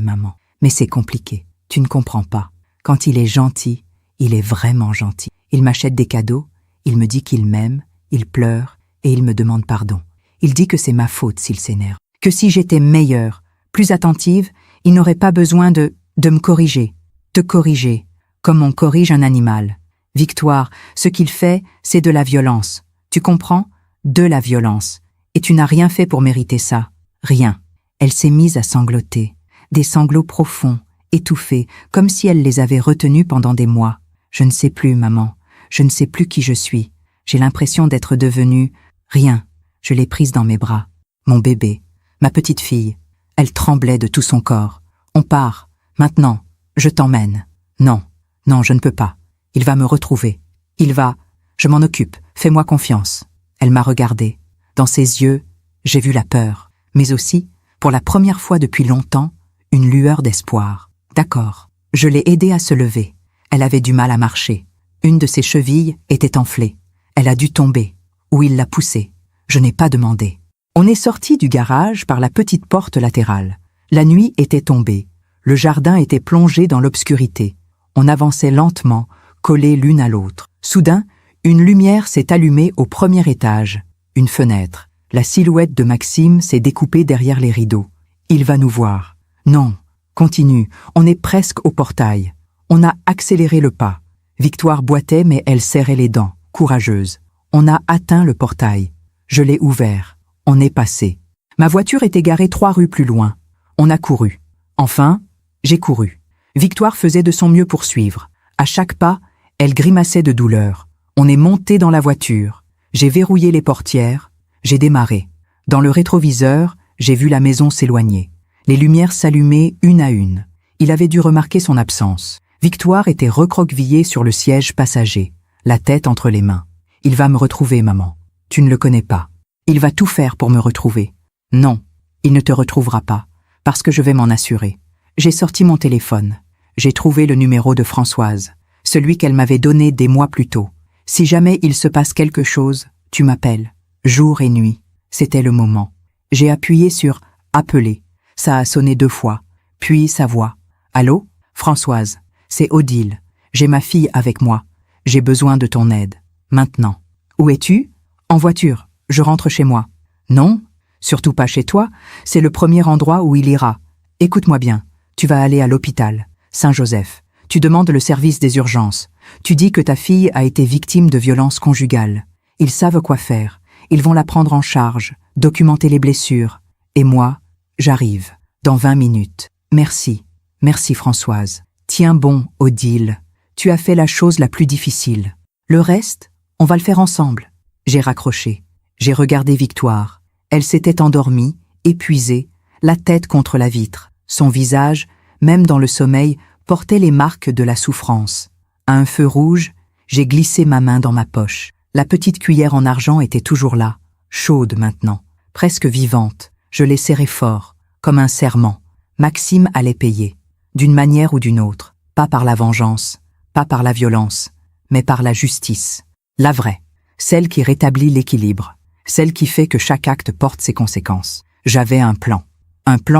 Speaker 1: maman. Mais c'est compliqué. Tu ne comprends pas. Quand il est gentil, il est vraiment gentil. Il m'achète des cadeaux, il me dit qu'il m'aime, il pleure et il me demande pardon. Il dit que c'est ma faute s'il s'énerve. Que si j'étais meilleure, plus attentive, il n'aurait pas besoin de me corriger. Te corriger, comme on corrige un animal. Victoire, ce qu'il fait, c'est de la violence. Tu comprends? De la violence. Et tu n'as rien fait pour mériter ça. Rien. Elle s'est mise à sangloter. Des sanglots profonds, étouffés, comme si elle les avait retenus pendant des mois. Je ne sais plus, maman. Je ne sais plus qui je suis. J'ai l'impression d'être devenue... rien. Je l'ai prise dans mes bras. Mon bébé. Ma petite fille. Elle tremblait de tout son corps. On part. Maintenant. Je t'emmène. Non. Non, je ne peux pas. Il va me retrouver. Il va... Je m'en occupe. Fais-moi confiance. Elle m'a regardée. Dans ses yeux, j'ai vu la peur. Mais aussi, pour la première fois depuis longtemps, une lueur d'espoir. D'accord. Je l'ai aidée à se lever. Elle avait du mal à marcher. Une de ses chevilles était enflée. Elle a dû tomber. Ou il l'a poussée. Je n'ai pas demandé. On est sorti du garage par la petite porte latérale. La nuit était tombée. Le jardin était plongé dans l'obscurité. On avançait lentement, collés l'une à l'autre. Soudain, une lumière s'est allumée au premier étage. Une fenêtre. La silhouette de Maxime s'est découpée derrière les rideaux. Il va nous voir. Non, continue, on est presque au portail. On a accéléré le pas. Victoire boitait mais elle serrait les dents, courageuse. On a atteint le portail. Je l'ai ouvert. On est passé. Ma voiture était garée 3 rues plus loin. On a couru. Enfin, j'ai couru. Victoire faisait de son mieux pour suivre. À chaque pas, elle grimaçait de douleur. On est monté dans la voiture. J'ai verrouillé les portières. J'ai démarré. Dans le rétroviseur, j'ai vu la maison s'éloigner. Les lumières s'allumaient une à une. Il avait dû remarquer son absence. Victoire était recroquevillée sur le siège passager, la tête entre les mains. Il va me retrouver, maman. Tu ne le connais pas. Il va tout faire pour me retrouver. Non, il ne te retrouvera pas, parce que je vais m'en assurer. J'ai sorti mon téléphone. J'ai trouvé le numéro de Françoise, celui qu'elle m'avait donné des mois plus tôt. Si jamais il se passe quelque chose, tu m'appelles. Jour et nuit. C'était le moment. J'ai appuyé sur « Appeler ». Ça a sonné 2 fois. Puis sa voix. « Allô, Françoise, c'est Odile. J'ai ma fille avec moi. J'ai besoin de ton aide. Maintenant. Où es-tu? En voiture. Je rentre chez moi. Non, surtout pas chez toi. C'est le premier endroit où il ira. Écoute-moi bien. Tu vas aller à l'hôpital, Saint-Joseph. Tu demandes le service des urgences. Tu dis que ta fille a été victime de violences conjugales. Ils savent quoi faire. Ils vont la prendre en charge, documenter les blessures. Et moi, j'arrive. Dans 20 minutes. Merci. Merci Françoise. Tiens bon, Odile. Tu as fait la chose la plus difficile. Le reste, on va le faire ensemble. J'ai raccroché. J'ai regardé Victoire. Elle s'était endormie, épuisée, la tête contre la vitre. Son visage, même dans le sommeil, portait les marques de la souffrance. À un feu rouge, j'ai glissé ma main dans ma poche. La petite cuillère en argent était toujours là, chaude maintenant, presque vivante. Je l'ai serrée fort, comme un serment. Maxime allait payer, d'une manière ou d'une autre, pas par la vengeance, pas par la violence, mais par la justice. La vraie, celle qui rétablit l'équilibre, celle qui fait que chaque acte porte ses conséquences. J'avais un plan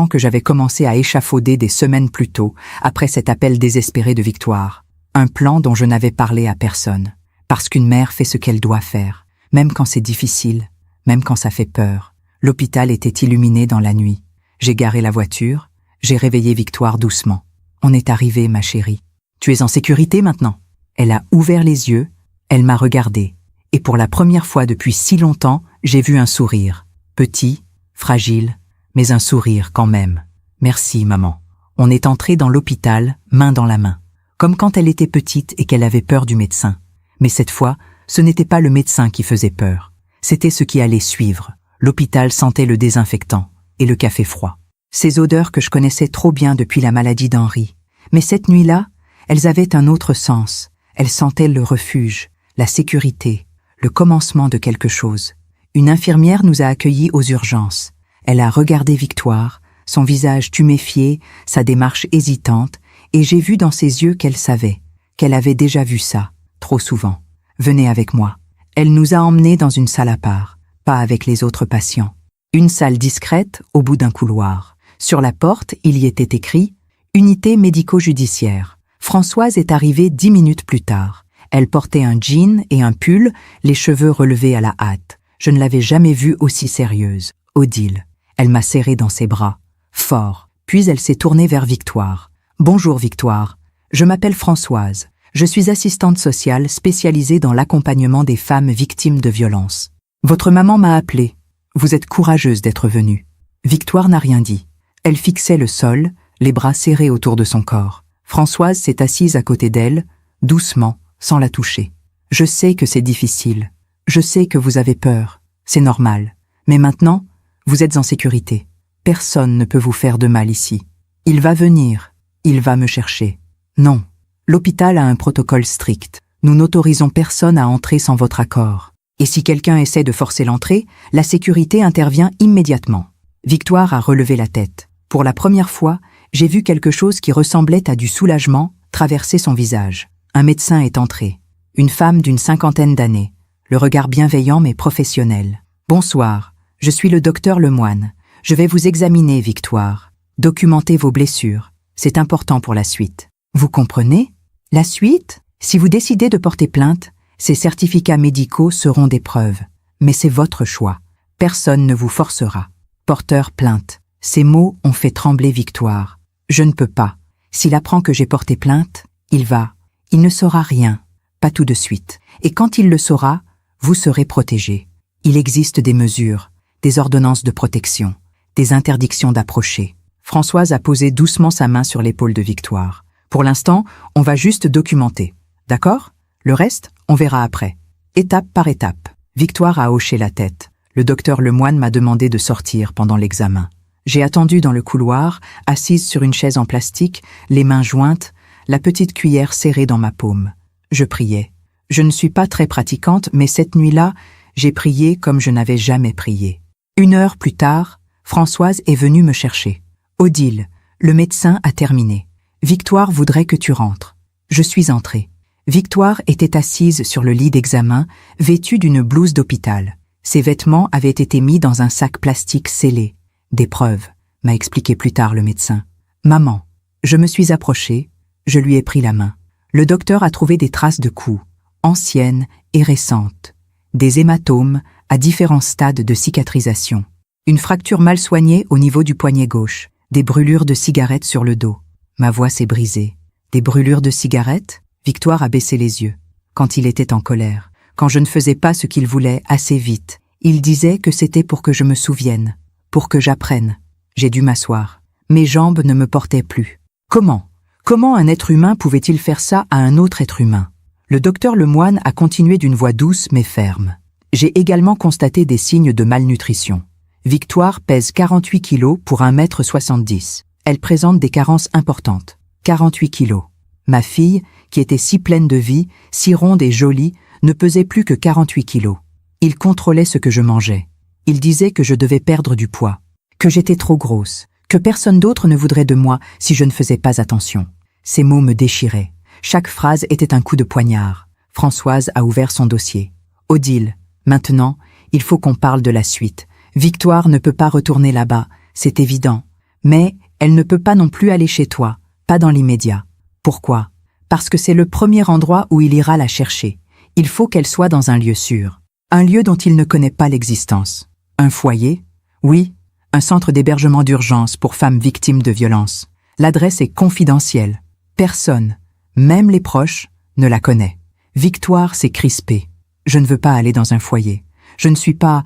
Speaker 1: que j'avais commencé à échafauder des semaines plus tôt, après cet appel désespéré de Victoire. Un plan dont je n'avais parlé à personne. Parce qu'une mère fait ce qu'elle doit faire, même quand c'est difficile, même quand ça fait peur. L'hôpital était illuminé dans la nuit. J'ai garé la voiture, j'ai réveillé Victoire doucement. On est arrivé, ma chérie. Tu es en sécurité maintenant. Elle a ouvert les yeux, Elle m'a regardé. Et pour la première fois depuis si longtemps, j'ai vu un sourire. Petit, fragile, mais un sourire quand même. Merci, maman. On est entré dans l'hôpital, main dans la main. Comme quand elle était petite et qu'elle avait peur du médecin. Mais cette fois, ce n'était pas le médecin qui faisait peur. C'était ce qui allait suivre. L'hôpital sentait le désinfectant et le café froid. Ces odeurs que je connaissais trop bien depuis la maladie d'Henri. Mais cette nuit-là, elles avaient un autre sens. Elles sentaient le refuge, la sécurité, le commencement de quelque chose. Une infirmière nous a accueillis aux urgences. Elle a regardé Victoire, son visage tuméfié, sa démarche hésitante, et j'ai vu dans ses yeux qu'elle savait, qu'elle avait déjà vu ça, trop souvent. Venez avec moi. Elle nous a emmenés dans une salle à part, pas avec les autres patients. Une salle discrète au bout d'un couloir. Sur la porte, il y était écrit « Unité médico-judiciaire ». Françoise est arrivée 10 minutes plus tard. Elle portait un jean et un pull, les cheveux relevés à la hâte. Je ne l'avais jamais vue aussi sérieuse. Odile. Elle m'a serrée dans ses bras. Fort. Puis elle s'est tournée vers Victoire. « Bonjour Victoire. Je m'appelle Françoise. Je suis assistante sociale spécialisée dans l'accompagnement des femmes victimes de violences. Votre maman m'a appelée. Vous êtes courageuse d'être venue. » Victoire n'a rien dit. Elle fixait le sol, les bras serrés autour de son corps. Françoise s'est assise à côté d'elle, doucement, sans la toucher. « Je sais que c'est difficile. Je sais que vous avez peur. C'est normal. Mais maintenant, vous êtes en sécurité. Personne ne peut vous faire de mal ici. Il va venir. Il va me chercher. Non. L'hôpital a un protocole strict. Nous n'autorisons personne à entrer sans votre accord. Et si quelqu'un essaie de forcer l'entrée, la sécurité intervient immédiatement. » Victoire a relevé la tête. Pour la première fois, j'ai vu quelque chose qui ressemblait à du soulagement traverser son visage. Un médecin est entré. Une femme d'une 50aine d'années. Le regard bienveillant mais professionnel. « Bonsoir, je suis le docteur Lemoine. Je vais vous examiner, Victoire. Documenter vos blessures. C'est important pour la suite. » Vous comprenez? La suite? Si vous décidez de porter plainte, ces certificats médicaux seront des preuves. Mais c'est votre choix. Personne ne vous forcera. Porteur plainte. Ces mots ont fait trembler Victoire. Je ne peux pas. S'il apprend que j'ai porté plainte, il ne saura rien. Pas tout de suite. Et quand il le saura, vous serez protégé. Il existe des mesures, des ordonnances de protection, des interdictions d'approcher. Françoise a posé doucement sa main sur l'épaule de Victoire. Pour l'instant, on va juste documenter. D'accord? Le reste, on verra après. Étape par étape. Victoire a hoché la tête. Le docteur Lemoine m'a demandé de sortir pendant l'examen. J'ai attendu dans le couloir, assise sur une chaise en plastique, les mains jointes, la petite cuillère serrée dans ma paume. Je priais. Je ne suis pas très pratiquante, mais cette nuit-là, j'ai prié comme je n'avais jamais prié. 1 heure plus tard, Françoise est venue me chercher. « Odile, le médecin a terminé. Victoire voudrait que tu rentres. » Je suis entrée. Victoire était assise sur le lit d'examen, vêtue d'une blouse d'hôpital. Ses vêtements avaient été mis dans un sac plastique scellé. « Des preuves », m'a expliqué plus tard le médecin. « Maman, je me suis approchée, je lui ai pris la main. Le docteur a trouvé des traces de coups, anciennes et récentes. Des hématomes à différents stades de cicatrisation. Une fracture mal soignée au niveau du poignet gauche. Des brûlures de cigarettes sur le dos. Ma voix s'est brisée. Des brûlures de cigarettes? Victoire a baissé les yeux. Quand il était en colère, quand je ne faisais pas ce qu'il voulait assez vite, il disait que c'était pour que je me souvienne, pour que j'apprenne. J'ai dû m'asseoir. Mes jambes ne me portaient plus. Comment un être humain pouvait-il faire ça à un autre être humain? Le docteur Lemoine a continué d'une voix douce mais ferme. J'ai également constaté des signes de malnutrition. Victoire pèse 48 kilos pour 1,70 m. Elle présente des carences importantes. 48 kilos. Ma fille, qui était si pleine de vie, si ronde et jolie, ne pesait plus que 48 kilos. Il contrôlait ce que je mangeais. Il disait que je devais perdre du poids, que j'étais trop grosse, que personne d'autre ne voudrait de moi si je ne faisais pas attention. Ces mots me déchiraient. Chaque phrase était un coup de poignard. Françoise a ouvert son dossier. « Odile, maintenant, il faut qu'on parle de la suite. Victoire ne peut pas retourner là-bas, c'est évident. Mais elle ne peut pas non plus aller chez toi, pas dans l'immédiat. Pourquoi? Parce que c'est le premier endroit où il ira la chercher. Il faut qu'elle soit dans un lieu sûr. Un lieu dont il ne connaît pas l'existence. Un foyer? Oui, un centre d'hébergement d'urgence pour femmes victimes de violences. L'adresse est confidentielle. Personne, même les proches, ne la connaît. Victoire s'est crispée. Je ne veux pas aller dans un foyer. Je ne suis pas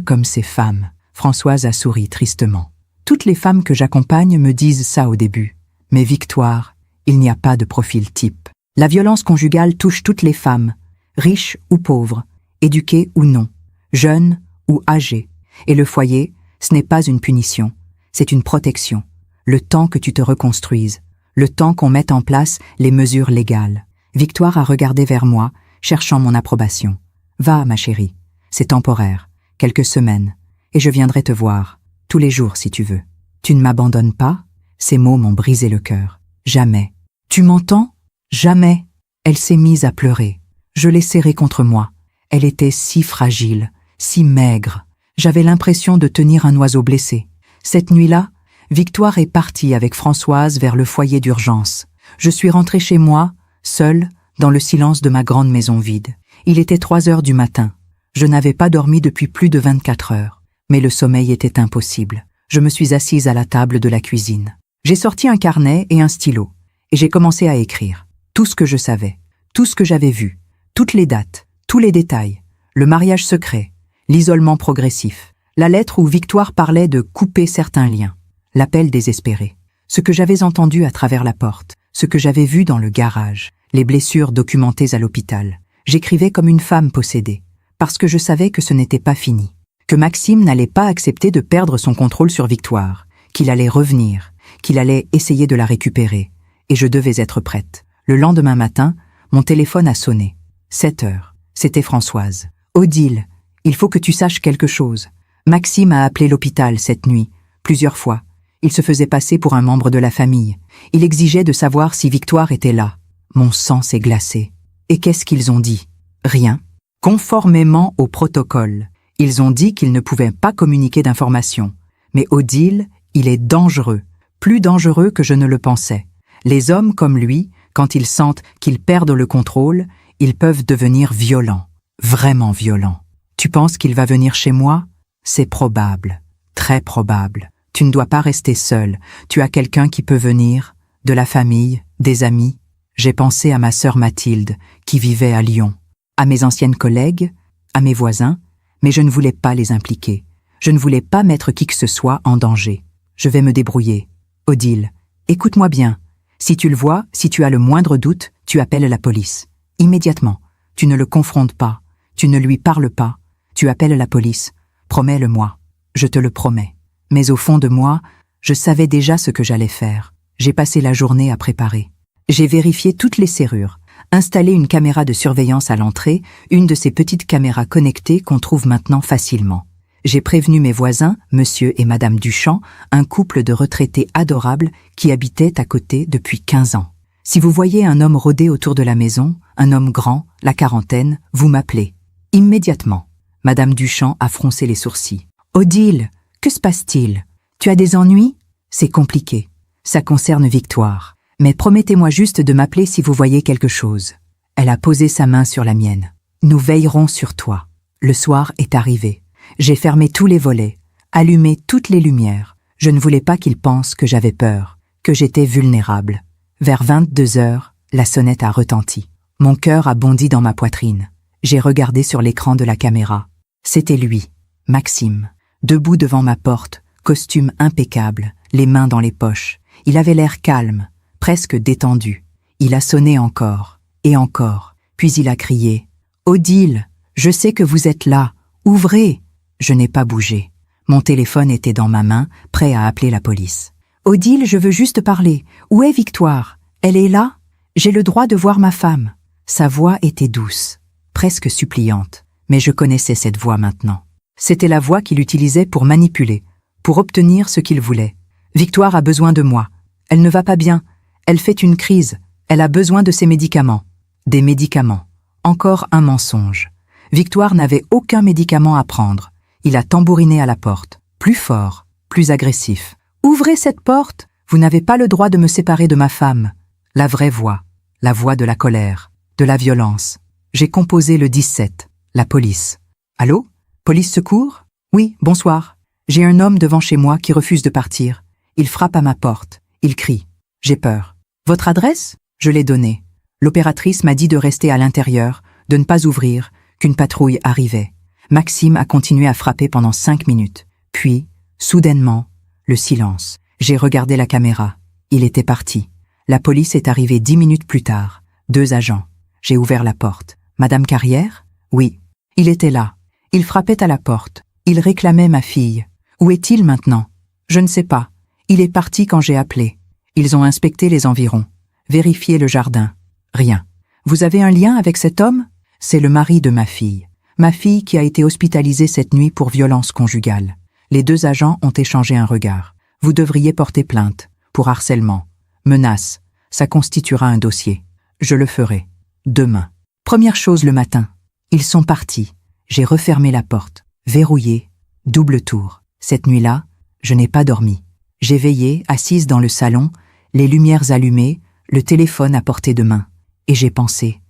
Speaker 1: comme ces femmes. Françoise a souri tristement. Toutes les femmes que j'accompagne me disent ça au début. Mais Victoire, il n'y a pas de profil type. La violence conjugale touche toutes les femmes, riches ou pauvres, éduquées ou non, jeunes ou âgées. Et le foyer, ce n'est pas une punition, c'est une protection. Le temps que tu te reconstruises, le temps qu'on mette en place les mesures légales. Victoire a regardé vers moi, cherchant mon approbation. Va, ma chérie, c'est temporaire, quelques semaines, et je viendrai te voir, tous les jours si tu veux. Tu ne m'abandonnes pas? Ces mots m'ont brisé le cœur. Jamais. Tu m'entends? Jamais. Elle s'est mise à pleurer. Je l'ai serrée contre moi. Elle était si fragile, si maigre. J'avais l'impression de tenir un oiseau blessé. Cette nuit-là, Victoire est partie avec Françoise vers le foyer d'urgence. Je suis rentrée chez moi, seule, dans le silence de ma grande maison vide. Il était 3 heures du matin. Je n'avais pas dormi depuis plus de 24 heures. Mais le sommeil était impossible. Je me suis assise à la table de la cuisine. J'ai sorti un carnet et un stylo. Et j'ai commencé à écrire. Tout ce que je savais, tout ce que j'avais vu, toutes les dates, tous les détails, le mariage secret, l'isolement progressif, la lettre où Victoire parlait de couper certains liens, l'appel désespéré, ce que j'avais entendu à travers la porte, ce que j'avais vu dans le garage, les blessures documentées à l'hôpital. J'écrivais comme une femme possédée, parce que je savais que ce n'était pas fini, que Maxime n'allait pas accepter de perdre son contrôle sur Victoire, qu'il allait revenir, qu'il allait essayer de la récupérer, et je devais être prête. Le lendemain matin, mon téléphone a sonné. 7 heures. C'était Françoise. « Odile, il faut que tu saches quelque chose. Maxime a appelé l'hôpital cette nuit, plusieurs fois. Il se faisait passer pour un membre de la famille. Il exigeait de savoir si Victoire était là. Mon sang s'est glacé. Et qu'est-ce qu'ils ont dit? Rien. Conformément au protocole, ils ont dit qu'ils ne pouvaient pas communiquer d'informations. Mais Odile, il est dangereux, plus dangereux que je ne le pensais. Les hommes comme lui, quand ils sentent qu'ils perdent le contrôle, ils peuvent devenir violents, vraiment violents. Tu penses qu'il va venir chez moi? C'est probable, très probable. Tu ne dois pas rester seul, tu as quelqu'un qui peut venir, de la famille, des amis. J'ai pensé à ma sœur Mathilde, qui vivait à Lyon, à mes anciennes collègues, à mes voisins, mais je ne voulais pas les impliquer. Je ne voulais pas mettre qui que ce soit en danger. Je vais me débrouiller. Odile, écoute-moi bien. Si tu le vois, si tu as le moindre doute, tu appelles la police. Immédiatement. Tu ne le confrontes pas. Tu ne lui parles pas. Tu appelles la police. Promets-le-moi. Je te le promets. Mais au fond de moi, je savais déjà ce que j'allais faire. J'ai passé la journée à préparer. J'ai vérifié toutes les serrures, installé une caméra de surveillance à l'entrée, une de ces petites caméras connectées qu'on trouve maintenant facilement. J'ai prévenu mes voisins, monsieur et madame Duchamp, un couple de retraités adorables qui habitaient à côté depuis 15 ans. Si vous voyez un homme rôder autour de la maison, un homme grand, la quarantaine, vous m'appelez. Immédiatement. Madame Duchamp a froncé les sourcils. Odile, que se passe-t-il? Tu as des ennuis? C'est compliqué. Ça concerne Victoire. Mais promettez-moi juste de m'appeler si vous voyez quelque chose. Elle a posé sa main sur la mienne. Nous veillerons sur toi. Le soir est arrivé. J'ai fermé tous les volets, allumé toutes les lumières. Je ne voulais pas qu'ils pensent que j'avais peur, que j'étais vulnérable. Vers 22 heures, la sonnette a retenti. Mon cœur a bondi dans ma poitrine. J'ai regardé sur l'écran de la caméra. C'était lui, Maxime, debout devant ma porte, costume impeccable, les mains dans les poches. Il avait l'air calme, presque détendu. Il a sonné encore, et encore, puis il a crié « Odile, je sais que vous êtes là, ouvrez !» Je n'ai pas bougé. Mon téléphone était dans ma main, prêt à appeler la police. « Odile, je veux juste parler. Où est Victoire? Elle est là? J'ai le droit de voir ma femme. » Sa voix était douce, presque suppliante, mais je connaissais cette voix maintenant. C'était la voix qu'il utilisait pour manipuler, pour obtenir ce qu'il voulait. Victoire a besoin de moi. Elle ne va pas bien. Elle fait une crise. Elle a besoin de ses médicaments. Des médicaments. Encore un mensonge. Victoire n'avait aucun médicament à prendre. Il a tambouriné à la porte, plus fort, plus agressif. « Ouvrez cette porte! Vous n'avez pas le droit de me séparer de ma femme. » La vraie voix, la voix de la colère, de la violence. J'ai composé le 17, la police. « Allô? Police secours? Oui, bonsoir. J'ai un homme devant chez moi qui refuse de partir. Il frappe à ma porte. Il crie. J'ai peur. Votre adresse? Je l'ai donnée. L'opératrice m'a dit de rester à l'intérieur, de ne pas ouvrir, qu'une patrouille arrivait. Maxime a continué à frapper pendant 5 minutes. Puis, soudainement, le silence. J'ai regardé la caméra. Il était parti. La police est arrivée 10 minutes plus tard. 2 agents. J'ai ouvert la porte. Madame Carrière? Oui. Il était là. Il frappait à la porte. Il réclamait ma fille. Où est-il maintenant? Je ne sais pas. Il est parti quand j'ai appelé. Ils ont inspecté les environs. Vérifié le jardin. Rien. Vous avez un lien avec cet homme? C'est le mari de ma fille. Ma fille qui a été hospitalisée cette nuit pour violence conjugale. Les 2 agents ont échangé un regard. Vous devriez porter plainte. Pour harcèlement. Menace. Ça constituera un dossier. Je le ferai. Demain. Première chose le matin. Ils sont partis. J'ai refermé la porte. Verrouillé. Double tour. Cette nuit-là, je n'ai pas dormi. J'ai veillé, assise dans le salon, les lumières allumées, le téléphone à portée de main. Et j'ai pensé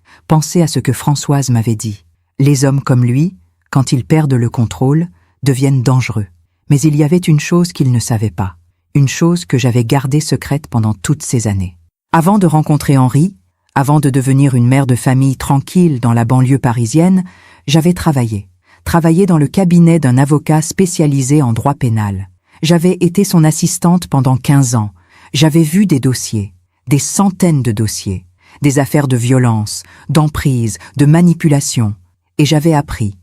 Speaker 1: à ce que Françoise m'avait dit. Les hommes comme lui, quand ils perdent le contrôle, deviennent dangereux. Mais il y avait une chose qu'il ne savait pas. Une chose que j'avais gardée secrète pendant toutes ces années. Avant de rencontrer Henri, avant de devenir une mère de famille tranquille dans la banlieue parisienne, j'avais travaillé dans le cabinet d'un avocat spécialisé en droit pénal. J'avais été son assistante pendant 15 ans. J'avais vu des dossiers, des centaines de dossiers, des affaires de violence, d'emprise, de manipulation. Et j'avais appris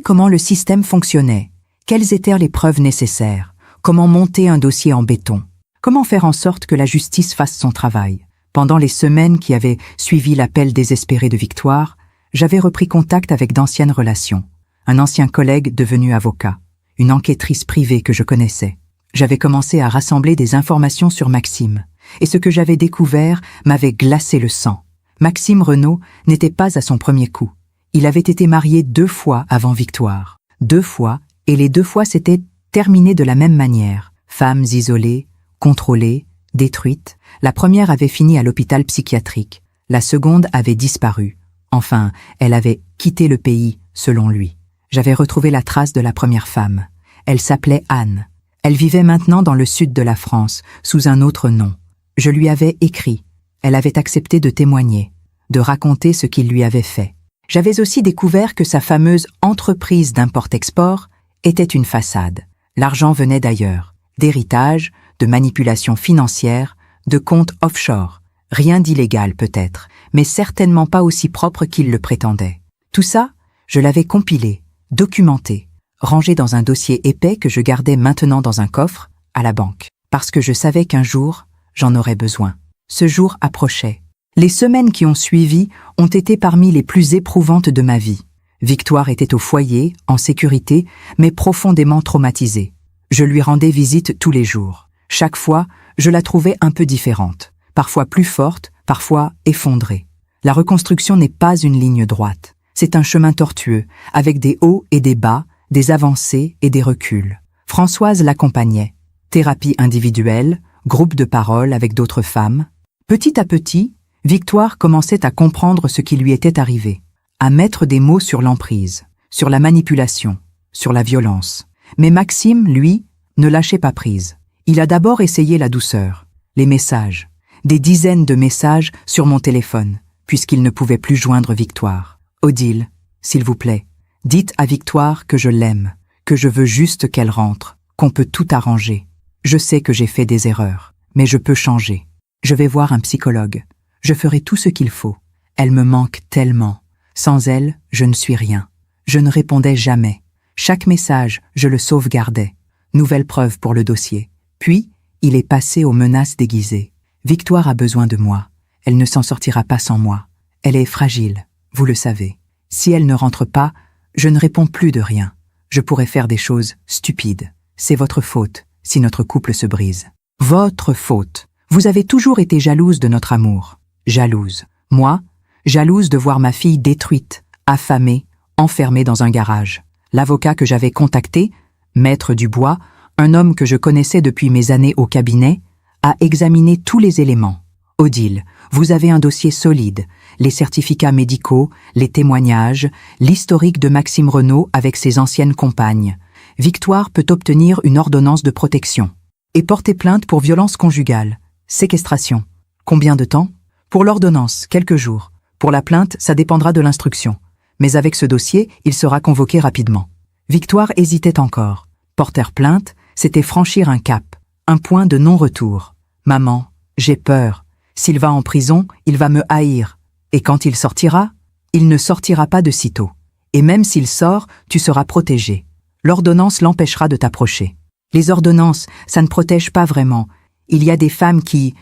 Speaker 1: comment le système fonctionnait, quelles étaient les preuves nécessaires, comment monter un dossier en béton, comment faire en sorte que la justice fasse son travail. Pendant les semaines qui avaient suivi l'appel désespéré de Victoire, j'avais repris contact avec d'anciennes relations. Un ancien collègue devenu avocat, une enquêtrice privée que je connaissais. J'avais commencé à rassembler des informations sur Maxime, et ce que j'avais découvert m'avait glacé le sang. Maxime Renaud n'était pas à son premier coup. Il avait été marié 2 fois avant Victoire. 2 fois, et les 2 fois s'étaient terminées de la même manière. Femmes isolées, contrôlées, détruites. La première avait fini à l'hôpital psychiatrique. La seconde avait disparu. Enfin, elle avait quitté le pays, selon lui. J'avais retrouvé la trace de la première femme. Elle s'appelait Anne. Elle vivait maintenant dans le sud de la France, sous un autre nom. Je lui avais écrit. Elle avait accepté de témoigner, de raconter ce qu'il lui avait fait. J'avais aussi découvert que sa fameuse entreprise d'import-export était une façade. L'argent venait d'ailleurs, d'héritage, de manipulation financière, de comptes offshore. Rien d'illégal peut-être, mais certainement pas aussi propre qu'il le prétendait. Tout ça, je l'avais compilé, documenté, rangé dans un dossier épais que je gardais maintenant dans un coffre, à la banque, parce que je savais qu'un jour, j'en aurais besoin. Ce jour approchait. Les semaines qui ont suivi ont été parmi les plus éprouvantes de ma vie. Victoire était au foyer, en sécurité, mais profondément traumatisée. Je lui rendais visite tous les jours. Chaque fois, je la trouvais un peu différente, parfois plus forte, parfois effondrée. La reconstruction n'est pas une ligne droite. C'est un chemin tortueux, avec des hauts et des bas, des avancées et des reculs. Françoise l'accompagnait. Thérapie individuelle, groupe de parole avec d'autres femmes. Petit à petit, Victoire commençait à comprendre ce qui lui était arrivé, à mettre des mots sur l'emprise, sur la manipulation, sur la violence. Mais Maxime, lui, ne lâchait pas prise. Il a d'abord essayé la douceur, les messages, des dizaines de messages sur mon téléphone, puisqu'il ne pouvait plus joindre Victoire. Odile, s'il vous plaît, dites à Victoire que je l'aime, que je veux juste qu'elle rentre, qu'on peut tout arranger. Je sais que j'ai fait des erreurs, mais je peux changer. Je vais voir un psychologue. Je ferai tout ce qu'il faut. Elle me manque tellement. Sans elle, je ne suis rien. Je ne répondais jamais. Chaque message, je le sauvegardais. Nouvelle preuve pour le dossier. Puis, il est passé aux menaces déguisées. Victoire a besoin de moi. Elle ne s'en sortira pas sans moi. Elle est fragile, vous le savez. Si elle ne rentre pas, je ne réponds plus de rien. Je pourrais faire des choses stupides. C'est votre faute si notre couple se brise. Votre faute. Vous avez toujours été jalouse de notre amour. Jalouse. Moi, jalouse de voir ma fille détruite, affamée, enfermée dans un garage. L'avocat que j'avais contacté, Maître Dubois, un homme que je connaissais depuis mes années au cabinet, a examiné tous les éléments. Odile, vous avez un dossier solide, les certificats médicaux, les témoignages, l'historique de Maxime Renaud avec ses anciennes compagnes. Victoire peut obtenir une ordonnance de protection et porter plainte pour violence conjugale. Séquestration. Combien de temps? Pour l'ordonnance, quelques jours. Pour la plainte, ça dépendra de l'instruction. Mais avec ce dossier, il sera convoqué rapidement. Victoire hésitait encore. Porter plainte, c'était franchir un cap, un point de non-retour. Maman, j'ai peur. S'il va en prison, il va me haïr. Et quand il sortira, il ne sortira pas de sitôt. Et même s'il sort, tu seras protégé. L'ordonnance l'empêchera de t'approcher. Les ordonnances, ça ne protège pas vraiment. Il y a des femmes qui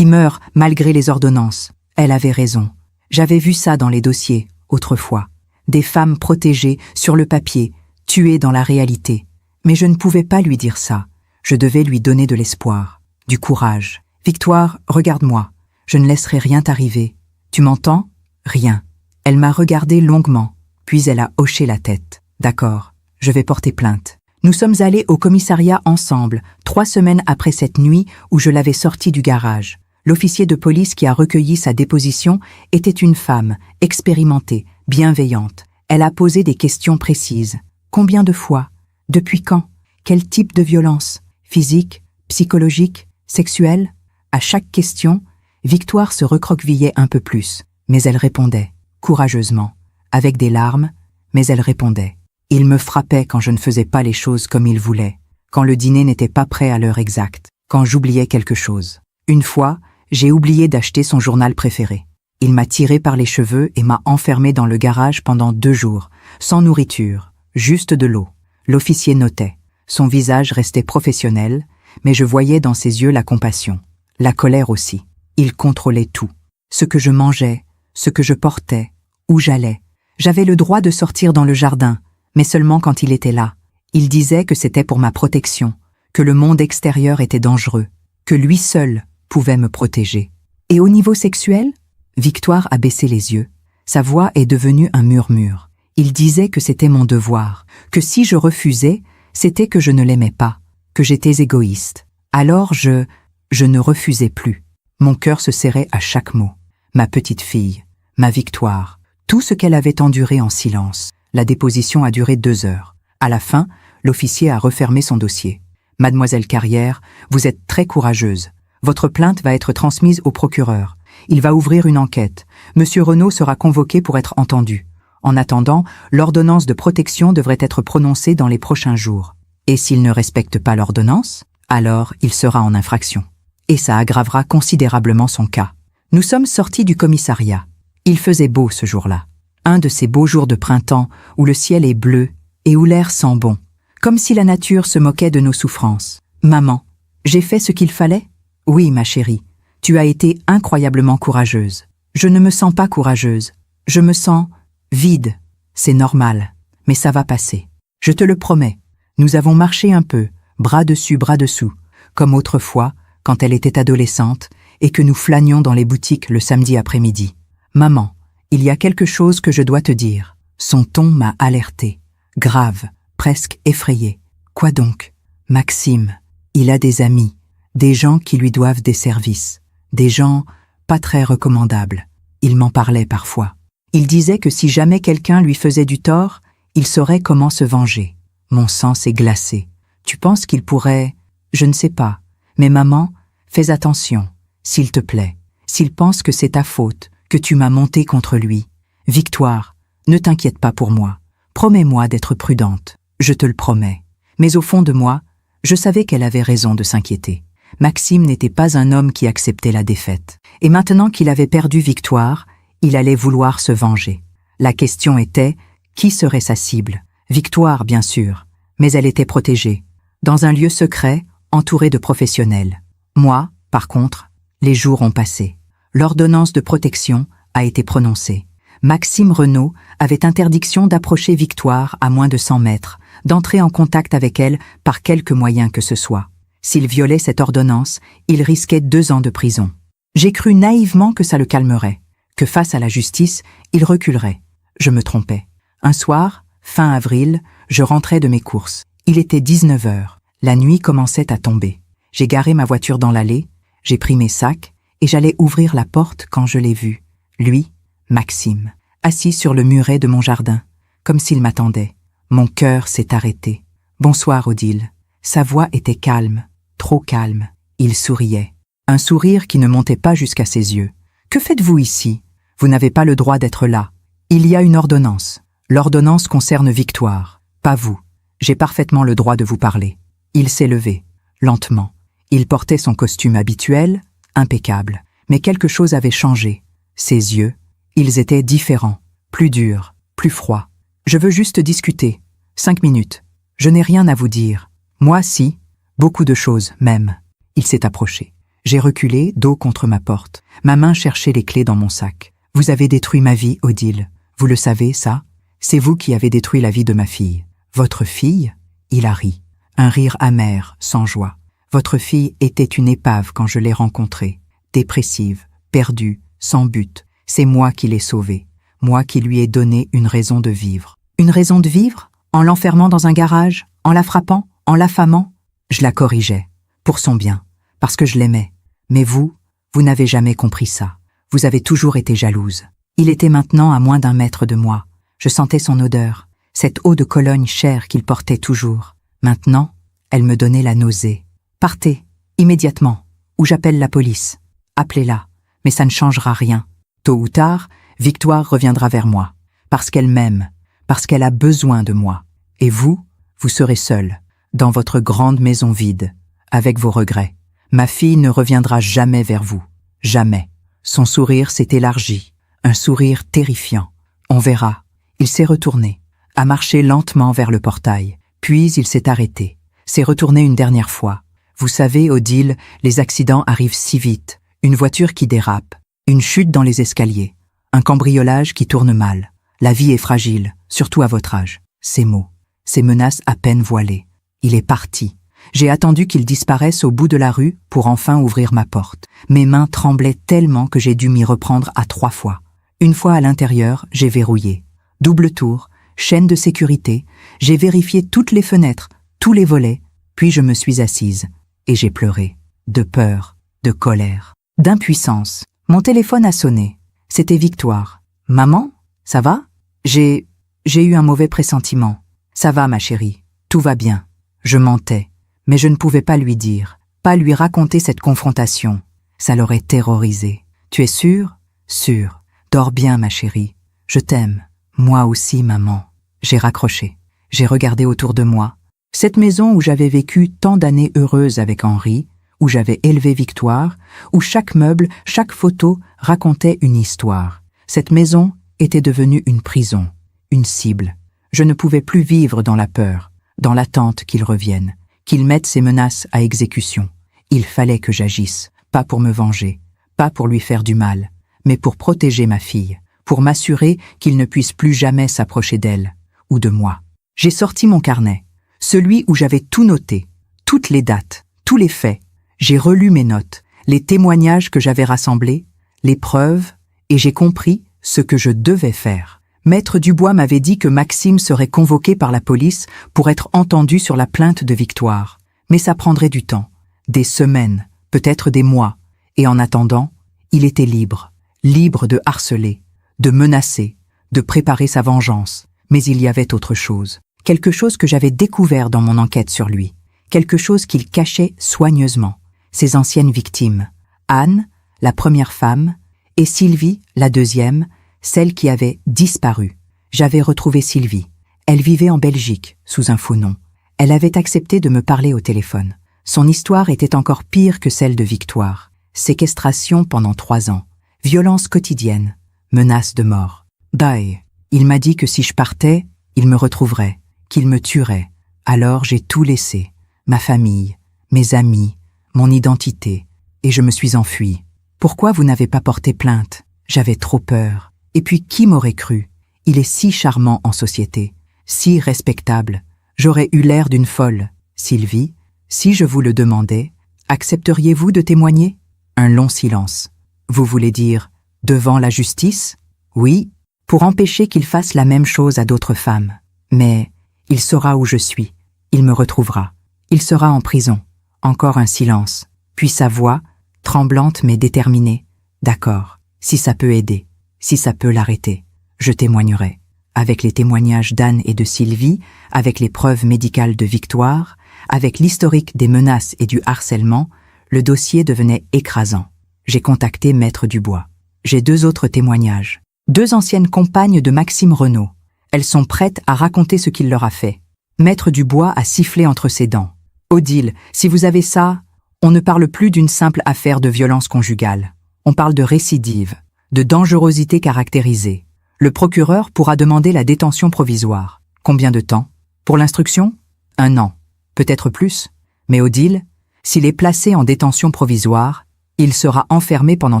Speaker 1: meurent malgré les ordonnances. Elle avait raison. J'avais vu ça dans les dossiers, autrefois. Des femmes protégées sur le papier, tuées dans la réalité. Mais je ne pouvais pas lui dire ça. Je devais lui donner de l'espoir, du courage. Victoire, regarde-moi. Je ne laisserai rien t'arriver. Tu m'entends? Rien. Elle m'a regardé longuement, puis elle a hoché la tête. D'accord, je vais porter plainte. Nous sommes allés au commissariat ensemble, 3 semaines après cette nuit où je l'avais sorti du garage. L'officier de police qui a recueilli sa déposition était une femme, expérimentée, bienveillante. Elle a posé des questions précises. Combien de fois? Depuis quand? Quel type de violence? Physique, psychologique, sexuelle? À chaque question, Victoire se recroquevillait un peu plus, mais elle répondait, courageusement, avec des larmes, mais elle répondait. Il me frappait quand je ne faisais pas les choses comme il voulait, quand le dîner n'était pas prêt à l'heure exacte, quand j'oubliais quelque chose. Une fois, j'ai oublié d'acheter son journal préféré. Il m'a tiré par les cheveux et m'a enfermé dans le garage pendant 2 jours, sans nourriture, juste de l'eau. L'officier notait. Son visage restait professionnel, mais je voyais dans ses yeux la compassion, la colère aussi. Il contrôlait tout. Ce que je mangeais, ce que je portais, où j'allais. J'avais le droit de sortir dans le jardin, mais seulement quand il était là. Il disait que c'était pour ma protection, que le monde extérieur était dangereux, que lui seul pouvait me protéger. Et au niveau sexuel? Victoire a baissé les yeux. Sa voix est devenue un murmure. Il disait que c'était mon devoir, que si je refusais, c'était que je ne l'aimais pas, que j'étais égoïste. Alors je ne refusais plus. Mon cœur se serrait à chaque mot. Ma petite fille, ma Victoire, tout ce qu'elle avait enduré en silence. La déposition a duré 2 heures. À la fin, l'officier a refermé son dossier. Mademoiselle Carrière, vous êtes très courageuse. Votre plainte va être transmise au procureur. Il va ouvrir une enquête. Monsieur Renaud sera convoqué pour être entendu. En attendant, l'ordonnance de protection devrait être prononcée dans les prochains jours. Et s'il ne respecte pas l'ordonnance, alors il sera en infraction. Et ça aggravera considérablement son cas. Nous sommes sortis du commissariat. Il faisait beau ce jour-là. Un de ces beaux jours de printemps où le ciel est bleu et où l'air sent bon. Comme si la nature se moquait de nos souffrances. Maman, j'ai fait ce qu'il fallait? Oui, ma chérie. Tu as été incroyablement courageuse. Je ne me sens pas courageuse. Je me sens vide. C'est normal. Mais ça va passer. Je te le promets. Nous avons marché un peu, bras dessus, bras dessous, comme autrefois, quand elle était adolescente, et que nous flânions dans les boutiques le samedi après-midi. Maman, il y a quelque chose que je dois te dire. Son ton m'a alertée. Grave, presque effrayée. Quoi donc? Maxime, il a des amis, des gens qui lui doivent des services, des gens pas très recommandables. Il m'en parlait parfois. Il disait que si jamais quelqu'un lui faisait du tort, il saurait comment se venger. Mon sang s'est glacé. Tu penses qu'il pourrait... Je ne sais pas. Mais maman, fais attention, s'il te plaît. S'il pense que c'est ta faute, que tu m'as monté contre lui. Victoire, ne t'inquiète pas pour moi. Promets-moi d'être prudente. Je te le promets. Mais au fond de moi, je savais qu'elle avait raison de s'inquiéter. Maxime n'était pas un homme qui acceptait la défaite. Et maintenant qu'il avait perdu Victoire, il allait vouloir se venger. La question était, qui serait sa cible? Victoire, bien sûr, mais elle était protégée, dans un lieu secret, entourée de professionnels. Moi, par contre, les jours ont passé. L'ordonnance de protection a été prononcée. Maxime Renaud avait interdiction d'approcher Victoire à moins de 100 mètres, d'entrer en contact avec elle par quelque moyen que ce soit. S'il violait cette ordonnance, il risquait 2 ans de prison. J'ai cru naïvement que ça le calmerait, que face à la justice, il reculerait. Je me trompais. Un soir, fin avril, je rentrais de mes courses. Il était 19 heures. La nuit commençait à tomber. J'ai garé ma voiture dans l'allée, j'ai pris mes sacs et j'allais ouvrir la porte quand je l'ai vu. Lui, Maxime, assis sur le muret de mon jardin, comme s'il m'attendait. Mon cœur s'est arrêté. « Bonsoir, Odile. » Sa voix était calme, trop calme. Il souriait. Un sourire qui ne montait pas jusqu'à ses yeux, Que faites-vous ici? Vous n'avez pas le droit d'être là. Il y a une ordonnance. L'ordonnance concerne Victoire, pas vous. J'ai parfaitement le droit de vous parler. Il s'est levé, lentement. Il portait son costume habituel, impeccable. Mais quelque chose avait changé. Ses yeux, ils étaient différents, plus durs, plus froids. Je veux juste discuter. 5 minutes. Je n'ai rien à vous dire. Moi, si. Beaucoup de choses, même. Il s'est approché. J'ai reculé, dos contre ma porte. Ma main cherchait les clés dans mon sac. Vous avez détruit ma vie, Odile. Vous le savez, ça? C'est vous qui avez détruit la vie de ma fille. Votre fille? Il a ri. Un rire amer, sans joie. Votre fille était une épave quand je l'ai rencontrée. Dépressive, perdue, sans but. C'est moi qui l'ai sauvée. Moi qui lui ai donné une raison de vivre. Une raison de vivre? En l'enfermant dans un garage? En la frappant? En l'affamant? Je la corrigeais. Pour son bien. Parce que je l'aimais. Mais vous n'avez jamais compris ça. Vous avez toujours été jalouse. Il était maintenant à moins d'1 mètre de moi. Je sentais son odeur, cette eau de Cologne chère qu'il portait toujours. Maintenant, elle me donnait la nausée. Partez, immédiatement, ou j'appelle la police. Appelez-la, mais ça ne changera rien. Tôt ou tard, Victoire reviendra vers moi. Parce qu'elle m'aime, parce qu'elle a besoin de moi. Et vous serez seule, dans votre grande maison vide, avec vos regrets. Ma fille ne reviendra jamais vers vous. Jamais. Son sourire s'est élargi. Un sourire terrifiant. On verra. Il s'est retourné, a marché lentement vers le portail. Puis il s'est arrêté. S'est retourné une dernière fois. Vous savez, Odile, les accidents arrivent si vite. Une voiture qui dérape. Une chute dans les escaliers. Un cambriolage qui tourne mal. La vie est fragile, surtout à votre âge. Ces mots. Ces menaces à peine voilées. Il est parti. J'ai attendu qu'il disparaisse au bout de la rue pour enfin ouvrir ma porte. Mes mains tremblaient tellement que j'ai dû m'y reprendre à 3 fois. Une fois à l'intérieur, j'ai verrouillé. Double tour, chaîne de sécurité, j'ai vérifié toutes les fenêtres, tous les volets, puis je me suis assise. Et j'ai pleuré. De peur, de colère, d'impuissance. Mon téléphone a sonné. C'était Victoire. « Maman, ça va ? J'ai eu un mauvais pressentiment. Ça va, ma chérie, tout va bien. » Je mentais, mais je ne pouvais pas lui dire, pas lui raconter cette confrontation. Ça l'aurait terrorisée. « Tu es sûre ? » ?»« Sûre. Dors bien, ma chérie. Je t'aime. Moi aussi, maman. » J'ai raccroché. J'ai regardé autour de moi. Cette maison où j'avais vécu tant d'années heureuses avec Henri, où j'avais élevé Victoire, où chaque meuble, chaque photo racontait une histoire. Cette maison était devenue une prison, une cible. Je ne pouvais plus vivre dans la peur, dans l'attente qu'il revienne, qu'il mette ses menaces à exécution. Il fallait que j'agisse, pas pour me venger, pas pour lui faire du mal, mais pour protéger ma fille, pour m'assurer qu'il ne puisse plus jamais s'approcher d'elle, ou de moi. J'ai sorti mon carnet, celui où j'avais tout noté, toutes les dates, tous les faits. J'ai relu mes notes, les témoignages que j'avais rassemblés, les preuves, et j'ai compris ce que je devais faire. Maître Dubois m'avait dit que Maxime serait convoqué par la police pour être entendu sur la plainte de Victoire. Mais ça prendrait du temps, des semaines, peut-être des mois. Et en attendant, il était libre, libre de harceler, de menacer, de préparer sa vengeance. Mais il y avait autre chose, quelque chose que j'avais découvert dans mon enquête sur lui, quelque chose qu'il cachait soigneusement. Ses anciennes victimes, Anne, la première femme, et Sylvie, la deuxième, celle qui avait disparu. J'avais retrouvé Sylvie. Elle vivait en Belgique, sous un faux nom. Elle avait accepté de me parler au téléphone. Son histoire était encore pire que celle de Victoire. Séquestration pendant 3 ans. Violence quotidienne. Menace de mort. Die. Il m'a dit que si je partais, il me retrouverait, qu'il me tuerait. Alors j'ai tout laissé. Ma famille, mes amis, mon identité. Et je me suis enfuie. Pourquoi vous n'avez pas porté plainte? J'avais trop peur. Et puis qui m'aurait cru? Il est si charmant en société, si respectable. J'aurais eu l'air d'une folle. Sylvie, si je vous le demandais, accepteriez-vous de témoigner? Un long silence. Vous voulez dire, devant la justice? Oui, pour empêcher qu'il fasse la même chose à d'autres femmes. Mais il saura où je suis. Il me retrouvera. Il sera en prison. Encore un silence. Puis sa voix, tremblante mais déterminée. D'accord, si ça peut aider, si ça peut l'arrêter, je témoignerai. Avec les témoignages d'Anne et de Sylvie, avec les preuves médicales de Victoire, avec l'historique des menaces et du harcèlement, le dossier devenait écrasant. J'ai contacté Maître Dubois. J'ai 2 autres témoignages. 2 anciennes compagnes de Maxime Renaud. Elles sont prêtes à raconter ce qu'il leur a fait. Maître Dubois a sifflé entre ses dents. Odile, si vous avez ça, on ne parle plus d'une simple affaire de violence conjugale. On parle de récidive, de dangerosité caractérisée. Le procureur pourra demander la détention provisoire. Combien de temps? Pour l'instruction? 1 an. Peut-être plus. Mais Odile, s'il est placé en détention provisoire, il sera enfermé pendant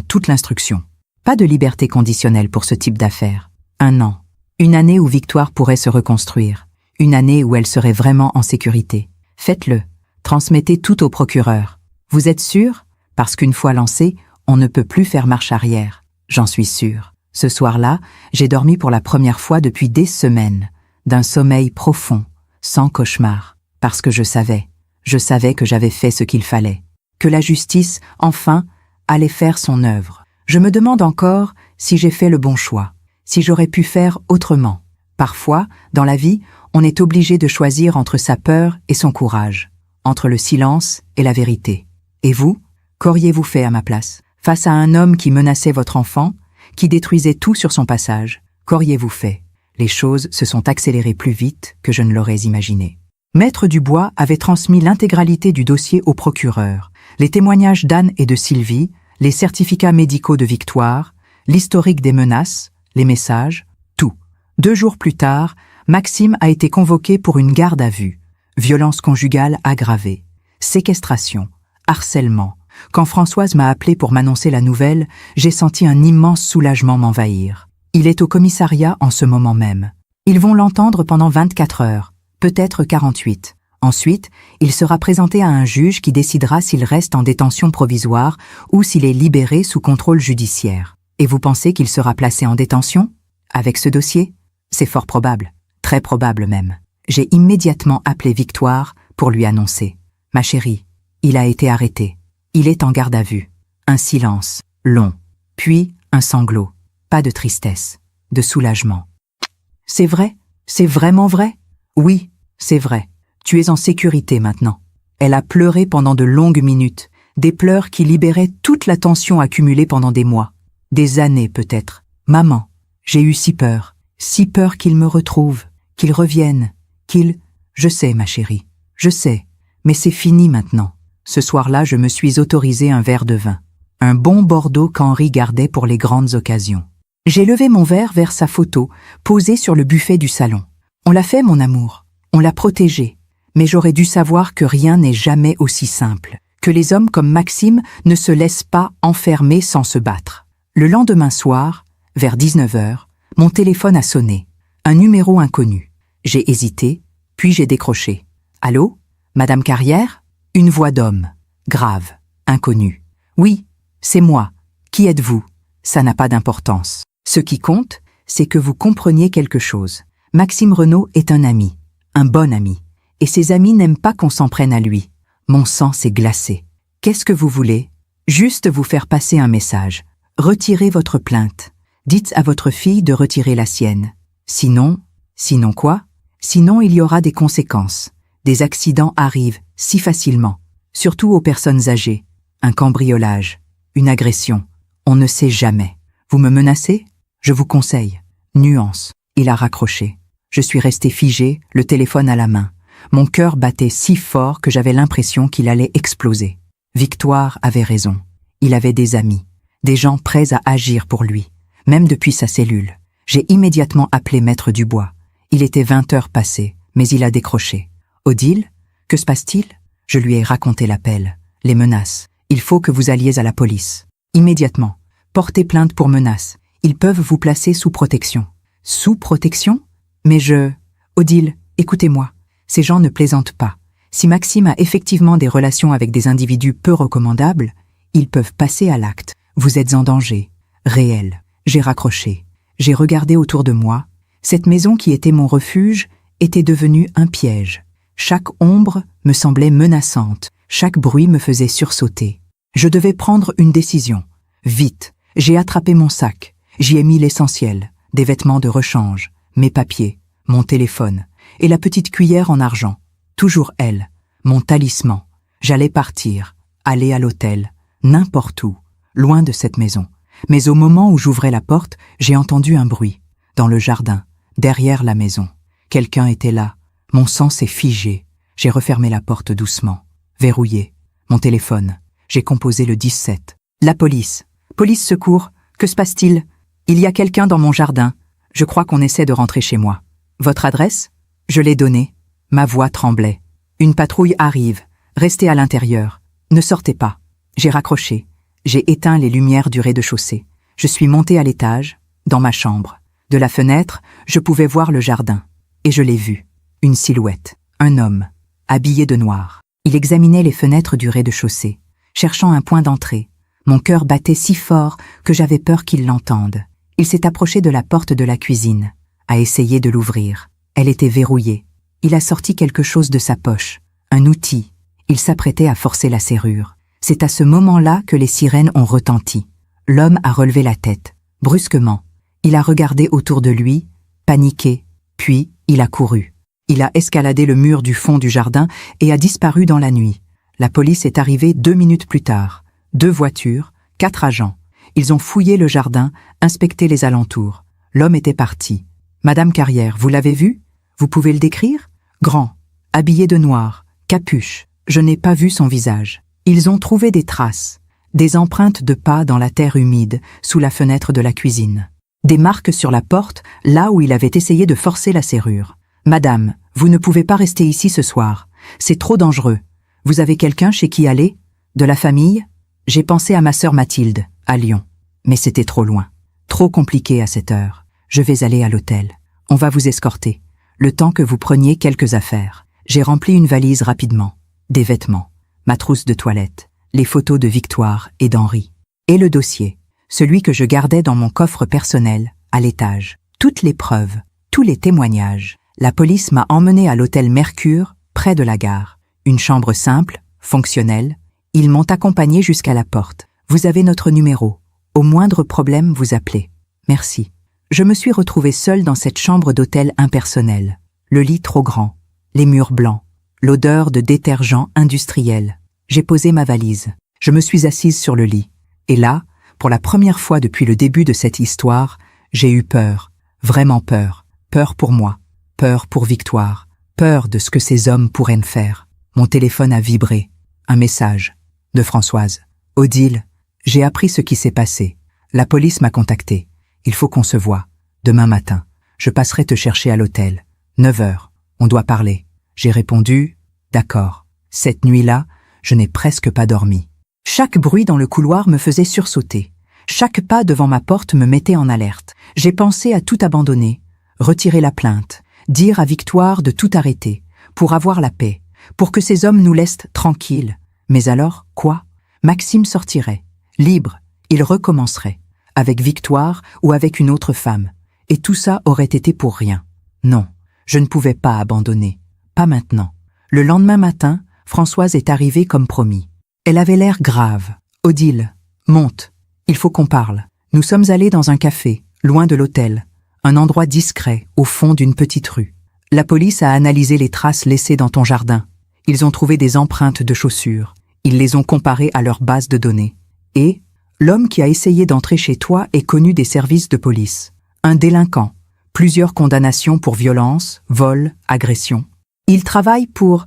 Speaker 1: toute l'instruction. Pas de liberté conditionnelle pour ce type d'affaires. 1 an. Une année où Victoire pourrait se reconstruire. Une année où elle serait vraiment en sécurité. Faites-le. Transmettez tout au procureur. Vous êtes sûr? Parce qu'une fois lancé, on ne peut plus faire marche arrière. J'en suis sûr. Ce soir-là, j'ai dormi pour la première fois depuis des semaines, d'un sommeil profond, sans cauchemar, parce que je savais que j'avais fait ce qu'il fallait, que la justice, enfin, allait faire son œuvre. Je me demande encore si j'ai fait le bon choix, si j'aurais pu faire autrement. Parfois, dans la vie, on est obligé de choisir entre sa peur et son courage, entre le silence et la vérité. Et vous, qu'auriez-vous fait à ma place? Face à un homme qui menaçait votre enfant, qui détruisait tout sur son passage, qu'auriez-vous fait? Les choses se sont accélérées plus vite que je ne l'aurais imaginé. Maître Dubois avait transmis l'intégralité du dossier au procureur, les témoignages d'Anne et de Sylvie, les certificats médicaux de Victoire, l'historique des menaces, les messages, tout. 2 jours plus tard, Maxime a été convoqué pour une garde à vue, violence conjugale aggravée, séquestration, harcèlement. Quand Françoise m'a appelé pour m'annoncer la nouvelle, j'ai senti un immense soulagement m'envahir. Il est au commissariat en ce moment même. Ils vont l'entendre pendant 24 heures, peut-être 48. Ensuite, il sera présenté à un juge qui décidera s'il reste en détention provisoire ou s'il est libéré sous contrôle judiciaire. Et vous pensez qu'il sera placé en détention? Avec ce dossier? C'est fort probable, très probable même. J'ai immédiatement appelé Victoire pour lui annoncer. Ma chérie, il a été arrêté. Il est en garde à vue. Un silence, long, puis un sanglot. Pas de tristesse, de soulagement. C'est vrai? C'est vraiment vrai? Oui, c'est vrai. Tu es en sécurité maintenant. Elle a pleuré pendant de longues minutes, des pleurs qui libéraient toute la tension accumulée pendant des mois, des années peut-être. Maman, j'ai eu si peur qu'il me retrouve, qu'il revienne, qu'il... Je sais, ma chérie, je sais, mais c'est fini maintenant. Ce soir-là, je me suis autorisé un verre de vin, un bon Bordeaux qu'Henri gardait pour les grandes occasions. J'ai levé mon verre vers sa photo, posée sur le buffet du salon. On l'a fait, mon amour, on l'a protégée, mais j'aurais dû savoir que rien n'est jamais aussi simple, que les hommes comme Maxime ne se laissent pas enfermer sans se battre. Le lendemain soir, vers 19 h, mon téléphone a sonné, un numéro inconnu. J'ai hésité, puis j'ai décroché. « Allô? Madame Carrière ?» Une voix d'homme, grave, inconnue. « Oui, c'est moi. Qui êtes-vous? Ça n'a pas d'importance. Ce qui compte, c'est que vous compreniez quelque chose. Maxime Renaud est un ami, un bon ami, et ses amis n'aiment pas qu'on s'en prenne à lui. Mon sang s'est glacé. Qu'est-ce que vous voulez? Juste vous faire passer un message. Retirez votre plainte. Dites à votre fille de retirer la sienne. Sinon quoi? Sinon il y aura des conséquences. Des accidents arrivent si facilement, surtout aux personnes âgées. Un cambriolage, une agression, on ne sait jamais. Vous me menacez? Je vous conseille. Nuance. Il a raccroché. Je suis resté figé, le téléphone à la main. Mon cœur battait si fort que j'avais l'impression qu'il allait exploser. Victoire avait raison. Il avait des amis, des gens prêts à agir pour lui, même depuis sa cellule. J'ai immédiatement appelé Maître Dubois. Il était 20 h passées, mais il a décroché. « Odile, que se passe-t-il » Je lui ai raconté l'appel, les menaces. « Il faut que vous alliez à la police. Immédiatement. Portez plainte pour menaces. Ils peuvent vous placer sous protection. » Sous protection? Mais Odile, écoutez-moi. Ces gens ne plaisantent pas. Si Maxime a effectivement des relations avec des individus peu recommandables, ils peuvent passer à l'acte. Vous êtes en danger. Réel. J'ai raccroché. J'ai regardé autour de moi. Cette maison qui était mon refuge était devenue un piège. Chaque ombre me semblait menaçante. Chaque bruit me faisait sursauter. Je devais prendre une décision. Vite. J'ai attrapé mon sac. J'y ai mis l'essentiel. Des vêtements de rechange, mes papiers, mon téléphone et la petite cuillère en argent. Toujours elle, mon talisman. J'allais partir, aller à l'hôtel, n'importe où, loin de cette maison. Mais au moment où j'ouvrais la porte, j'ai entendu un bruit. Dans le jardin, derrière la maison. Quelqu'un était là. Mon sang s'est figé. J'ai refermé la porte doucement. Verrouillé. Mon téléphone. J'ai composé le 17. La police. Police secours. Que se passe-t-il? Il y a quelqu'un dans mon jardin. Je crois qu'on essaie de rentrer chez moi. Votre adresse? Je l'ai donnée. Ma voix tremblait. Une patrouille arrive. Restez à l'intérieur. Ne sortez pas. J'ai raccroché. J'ai éteint les lumières du rez-de-chaussée. Je suis montée à l'étage, dans ma chambre. De la fenêtre, je pouvais voir le jardin. Et je l'ai vu. Une silhouette. Un homme. Habillé de noir. Il examinait les fenêtres du rez-de-chaussée, cherchant un point d'entrée. Mon cœur battait si fort que j'avais peur qu'il l'entende. Il s'est approché de la porte de la cuisine, a essayé de l'ouvrir. Elle était verrouillée. Il a sorti quelque chose de sa poche, un outil. Il s'apprêtait à forcer la serrure. C'est à ce moment-là que les sirènes ont retenti. L'homme a relevé la tête, brusquement. Il a regardé autour de lui, paniqué, puis il a couru. Il a escaladé le mur du fond du jardin et a disparu dans la nuit. La police est arrivée 2 minutes plus tard. 2 voitures, 4 agents. Ils ont fouillé le jardin, inspecté les alentours. L'homme était parti. Madame Carrière, vous l'avez vu? Vous pouvez le décrire? Grand, habillé de noir, capuche. Je n'ai pas vu son visage. Ils ont trouvé des traces, des empreintes de pas dans la terre humide, sous la fenêtre de la cuisine. Des marques sur la porte, là où il avait essayé de forcer la serrure. Madame, vous ne pouvez pas rester ici ce soir. C'est trop dangereux. Vous avez quelqu'un chez qui aller? De la famille? J'ai pensé à ma sœur Mathilde, à Lyon. Mais c'était trop loin. Trop compliqué à cette heure. Je vais aller à l'hôtel. On va vous escorter. Le temps que vous preniez quelques affaires. J'ai rempli une valise rapidement. Des vêtements, ma trousse de toilette, les photos de Victoire et d'Henri. Et le dossier, celui que je gardais dans mon coffre personnel, à l'étage. Toutes les preuves, tous les témoignages. La police m'a emmené à l'hôtel Mercure, près de la gare. Une chambre simple, fonctionnelle. Ils m'ont accompagné jusqu'à la porte. Vous avez notre numéro. Au moindre problème, vous appelez. Merci. Je me suis retrouvée seule dans cette chambre d'hôtel impersonnelle. Le lit trop grand, les murs blancs, l'odeur de détergent industriel. J'ai posé ma valise. Je me suis assise sur le lit. Et là, pour la première fois depuis le début de cette histoire, j'ai eu peur. Vraiment peur. Peur pour moi. Peur pour Victoire. Peur de ce que ces hommes pourraient me faire. Mon téléphone a vibré. Un message. De Françoise. Odile, j'ai appris ce qui s'est passé. La police m'a contacté. Il faut qu'on se voie. Demain matin. Je passerai te chercher à l'hôtel. 9 heures. On doit parler. J'ai répondu, d'accord. Cette nuit-là, je n'ai presque pas dormi. Chaque bruit dans le couloir me faisait sursauter. Chaque pas devant ma porte me mettait en alerte. J'ai pensé à tout abandonner, retirer la plainte, dire à Victoire de tout arrêter, pour avoir la paix, pour que ces hommes nous laissent tranquilles. Mais alors, quoi? Maxime sortirait, libre, il recommencerait, avec Victoire ou avec une autre femme. Et tout ça aurait été pour rien. Non, je ne pouvais pas abandonner. Pas maintenant. Le lendemain matin, Françoise est arrivée comme promis. Elle avait l'air grave. Odile, monte. Il faut qu'on parle. Nous sommes allés dans un café, loin de l'hôtel. Un endroit discret, au fond d'une petite rue. La police a analysé les traces laissées dans ton jardin. Ils ont trouvé des empreintes de chaussures. Ils les ont comparées à leur base de données. Et l'homme qui a essayé d'entrer chez toi est connu des services de police. Un délinquant. Plusieurs condamnations pour violence, vol, agression. Il travaille pour,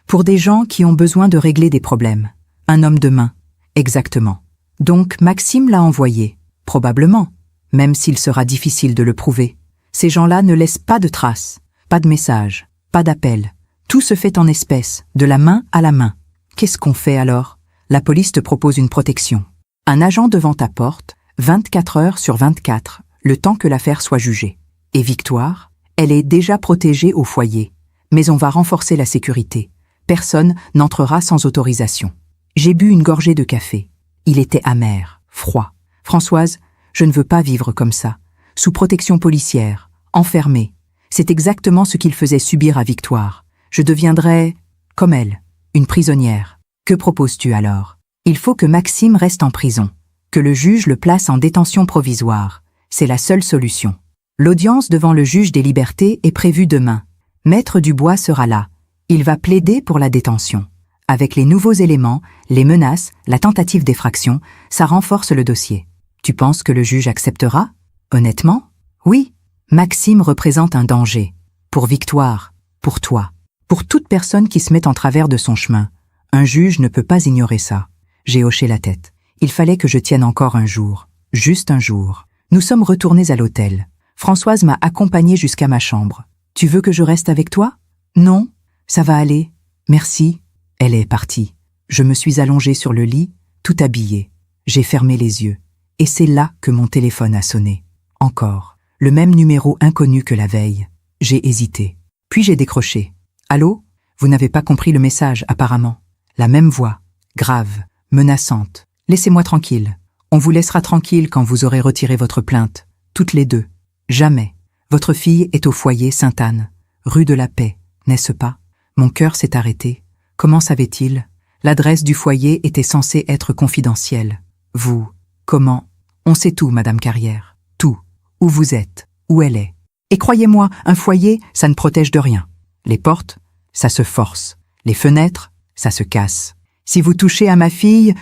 Speaker 1: pour des gens qui ont besoin de régler des problèmes. Un homme de main. Exactement. Donc Maxime l'a envoyé. Probablement. Même s'il sera difficile de le prouver. Ces gens-là ne laissent pas de traces, pas de messages, pas d'appels. Tout se fait en espèces, de la main à la main. Qu'est-ce qu'on fait alors? La police te propose une protection. Un agent devant ta porte, 24 heures sur 24, le temps que l'affaire soit jugée. Et Victoire, elle est déjà protégée au foyer. Mais on va renforcer la sécurité. Personne n'entrera sans autorisation. J'ai bu une gorgée de café. Il était amer, froid. Françoise, je ne veux pas vivre comme ça. Sous protection policière, enfermée. C'est exactement ce qu'il faisait subir à Victoire. Je deviendrai, comme elle, une prisonnière. Que proposes-tu alors? Il faut que Maxime reste en prison. Que le juge le place en détention provisoire. C'est la seule solution. L'audience devant le juge des libertés est prévue demain. Maître Dubois sera là. Il va plaider pour la détention. Avec les nouveaux éléments, les menaces, la tentative d'effraction, ça renforce le dossier. Tu penses que le juge acceptera? Honnêtement? Oui. Maxime représente un danger. Pour Victoire, pour toi, pour toute personne qui se met en travers de son chemin. Un juge ne peut pas ignorer ça. J'ai hoché la tête. Il fallait que je tienne encore un jour. Juste un jour. Nous sommes retournés à l'hôtel. Françoise m'a accompagnée jusqu'à ma chambre. Tu veux que je reste avec toi? Non, ça va aller. Merci. Elle est partie. Je me suis allongée sur le lit, tout habillée. J'ai fermé les yeux. Et c'est là que mon téléphone a sonné. Encore. Le même numéro inconnu que la veille. J'ai hésité. Puis j'ai décroché. Allô? Vous n'avez pas compris le message, apparemment. La même voix. Grave. Menaçante. Laissez-moi tranquille. On vous laissera tranquille quand vous aurez retiré votre plainte. Toutes les deux. Jamais. Votre fille est au foyer Sainte-Anne, rue de la Paix, n'est-ce pas? Mon cœur s'est arrêté. Comment savait-il? L'adresse du foyer était censée être confidentielle. Vous, comment? On sait tout, Madame Carrière. Tout. Où vous êtes, où elle est. Et croyez-moi, un foyer, ça ne protège de rien. Les portes, ça se force. Les fenêtres, ça se casse. Si vous touchez à ma fille,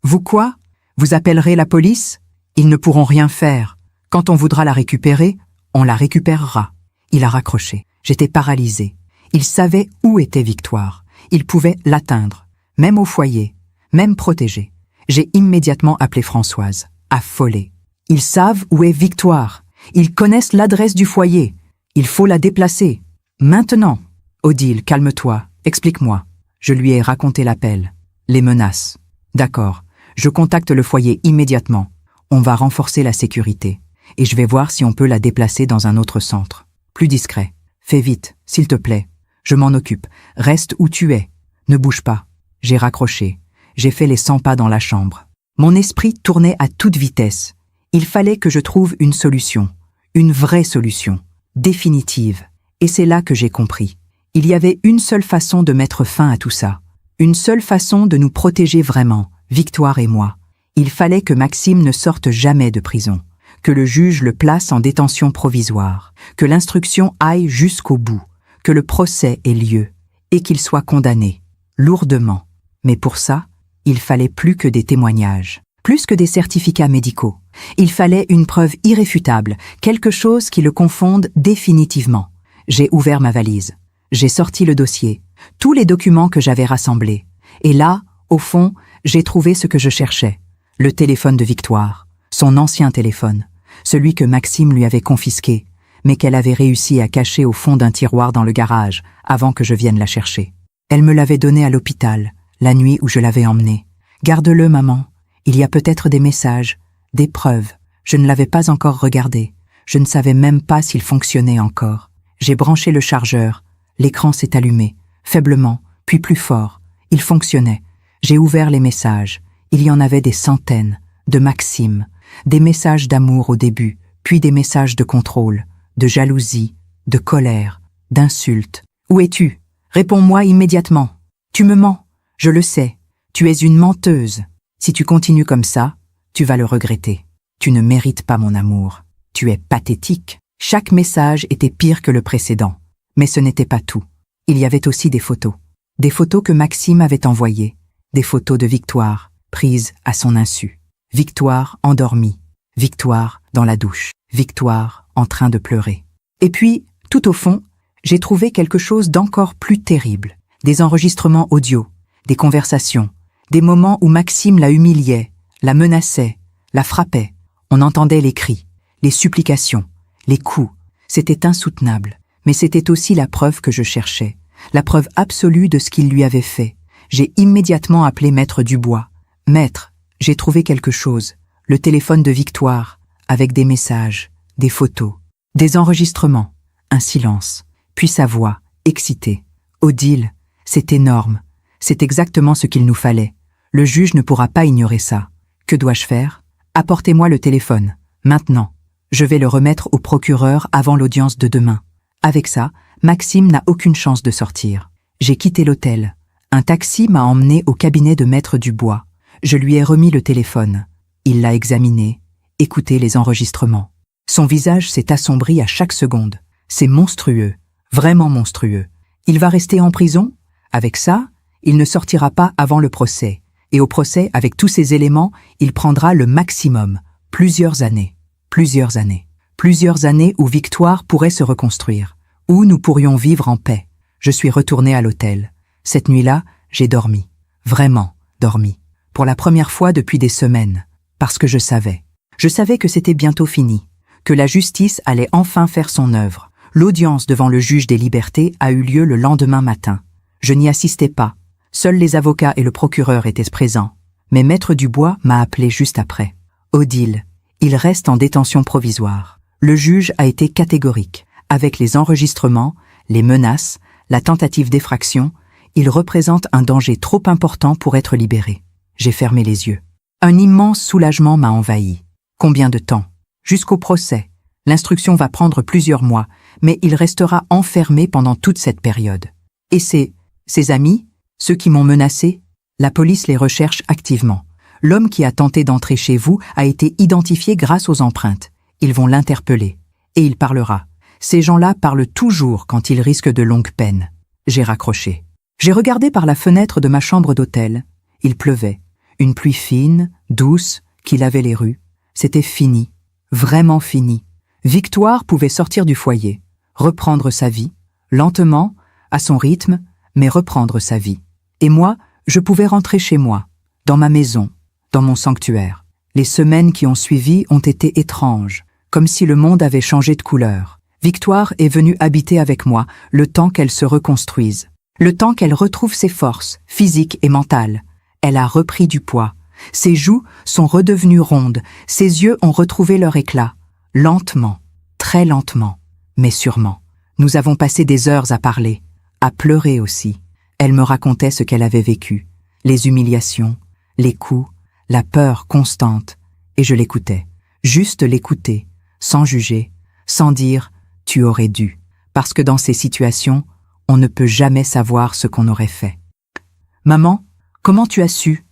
Speaker 1: Vous quoi? Vous appellerez la police? Ils ne pourront rien faire. Quand on voudra la récupérer, on la récupérera. Il a raccroché. J'étais paralysée. Il savait où était Victoire. Il pouvait l'atteindre. Même au foyer. Même protégée. J'ai immédiatement appelé Françoise. Affolée. Ils savent où est Victoire. Ils connaissent l'adresse du foyer. Il faut la déplacer. Maintenant. Odile, calme-toi. Explique-moi. Je lui ai raconté l'appel. Les menaces. D'accord. Je contacte le foyer immédiatement. On va renforcer la sécurité. Et je vais voir si on peut la déplacer dans un autre centre. Plus discret. Fais vite, s'il te plaît. Je m'en occupe. Reste où tu es. Ne bouge pas. J'ai raccroché. J'ai fait les 100 pas dans la chambre. Mon esprit tournait à toute vitesse. Il fallait que je trouve une solution. Une vraie solution. Définitive. Et c'est là que j'ai compris. Il y avait une seule façon de mettre fin à tout ça. Une seule façon de nous protéger vraiment, Victoire et moi. Il fallait que Maxime ne sorte jamais de prison, que le juge le place en détention provisoire, que l'instruction aille jusqu'au bout, que le procès ait lieu, et qu'il soit condamné, lourdement. Mais pour ça, il fallait plus que des témoignages, plus que des certificats médicaux. Il fallait une preuve irréfutable, quelque chose qui le confonde définitivement. J'ai ouvert ma valise. J'ai sorti le dossier, tous les documents que j'avais rassemblés. Et là, au fond, j'ai trouvé ce que je cherchais. Le téléphone de Victoire, son ancien téléphone, celui que Maxime lui avait confisqué, mais qu'elle avait réussi à cacher au fond d'un tiroir dans le garage avant que je vienne la chercher. Elle me l'avait donné à l'hôpital, la nuit où je l'avais emmené. Garde-le, maman. Il y a peut-être des messages, des preuves. Je ne l'avais pas encore regardé. Je ne savais même pas s'il fonctionnait encore. J'ai branché le chargeur. L'écran s'est allumé, faiblement, puis plus fort. Il fonctionnait. J'ai ouvert les messages. Il y en avait des centaines, de Maxime, des messages d'amour au début, puis des messages de contrôle, de jalousie, de colère, d'insultes. Où es-tu? Réponds-moi immédiatement. Tu me mens. Je le sais. Tu es une menteuse. Si tu continues comme ça, tu vas le regretter. Tu ne mérites pas mon amour. Tu es pathétique. Chaque message était pire que le précédent. Mais ce n'était pas tout. Il y avait aussi des photos. Des photos que Maxime avait envoyées. Des photos de Victoire, prises à son insu. Victoire endormie. Victoire dans la douche. Victoire en train de pleurer. Et puis, tout au fond, j'ai trouvé quelque chose d'encore plus terrible. Des enregistrements audio, des conversations, des moments où Maxime la humiliait, la menaçait, la frappait. On entendait les cris, les supplications, les coups. C'était insoutenable, mais c'était aussi la preuve que je cherchais, la preuve absolue de ce qu'il lui avait fait. J'ai immédiatement appelé Maître Dubois. « Maître, j'ai trouvé quelque chose. Le téléphone de Victoire, avec des messages, des photos, des enregistrements. » Un silence, puis sa voix, excitée. « Odile, c'est énorme. C'est exactement ce qu'il nous fallait. Le juge ne pourra pas ignorer ça. Que dois-je faire? Apportez-moi le téléphone, maintenant. Je vais le remettre au procureur avant l'audience de demain. » Avec ça, Maxime n'a aucune chance de sortir. J'ai quitté l'hôtel. Un taxi m'a emmené au cabinet de Maître Dubois. Je lui ai remis le téléphone. Il l'a examiné, écouté les enregistrements. Son visage s'est assombri à chaque seconde. C'est monstrueux, vraiment monstrueux. Il va rester en prison? Avec ça, Il ne sortira pas avant le procès. Et au procès, avec tous ces éléments, il prendra le maximum. Plusieurs années. Plusieurs années. Plusieurs années où Victoire pourrait se reconstruire. Où nous pourrions vivre en paix. Je suis retournée à l'hôtel. Cette nuit-là, j'ai dormi. Vraiment dormi. Pour la première fois depuis des semaines. Parce que je savais. Je savais que c'était bientôt fini. Que la justice allait enfin faire son œuvre. L'audience devant le juge des libertés a eu lieu le lendemain matin. Je n'y assistais pas. Seuls les avocats et le procureur étaient présents. Mais Maître Dubois m'a appelé juste après. « Odile, il reste en détention provisoire. » Le juge a été catégorique. Avec les enregistrements, les menaces, la tentative d'effraction, il représente un danger trop important pour être libéré. J'ai fermé les yeux. Un immense soulagement m'a envahi. Combien de temps? Jusqu'au procès. L'instruction va prendre plusieurs mois, mais il restera enfermé pendant toute cette période. Et ses amis, ceux qui m'ont menacé, la police les recherche activement. L'homme qui a tenté d'entrer chez vous a été identifié grâce aux empreintes. Ils vont l'interpeller. Et il parlera. Ces gens-là parlent toujours quand ils risquent de longues peines. J'ai raccroché. J'ai regardé par la fenêtre de ma chambre d'hôtel. Il pleuvait. Une pluie fine, douce, qui lavait les rues. C'était fini. Vraiment fini. Victoire pouvait sortir du foyer, reprendre sa vie, lentement, à son rythme, mais reprendre sa vie. Et moi, je pouvais rentrer chez moi, dans ma maison, dans mon sanctuaire. Les semaines qui ont suivi ont été étranges, comme si le monde avait changé de couleur. Victoire est venue habiter avec moi le temps qu'elle se reconstruise, le temps qu'elle retrouve ses forces, physiques et mentales. Elle a repris du poids. Ses joues sont redevenues rondes, ses yeux ont retrouvé leur éclat. Lentement, très lentement, mais sûrement. Nous avons passé des heures à parler, à pleurer aussi. Elle me racontait ce qu'elle avait vécu, les humiliations, les coups, la peur constante. Et je l'écoutais, juste l'écouter, sans juger, sans dire « tu aurais dû », parce que dans ces situations, on ne peut jamais savoir ce qu'on aurait fait. « Maman, comment tu as su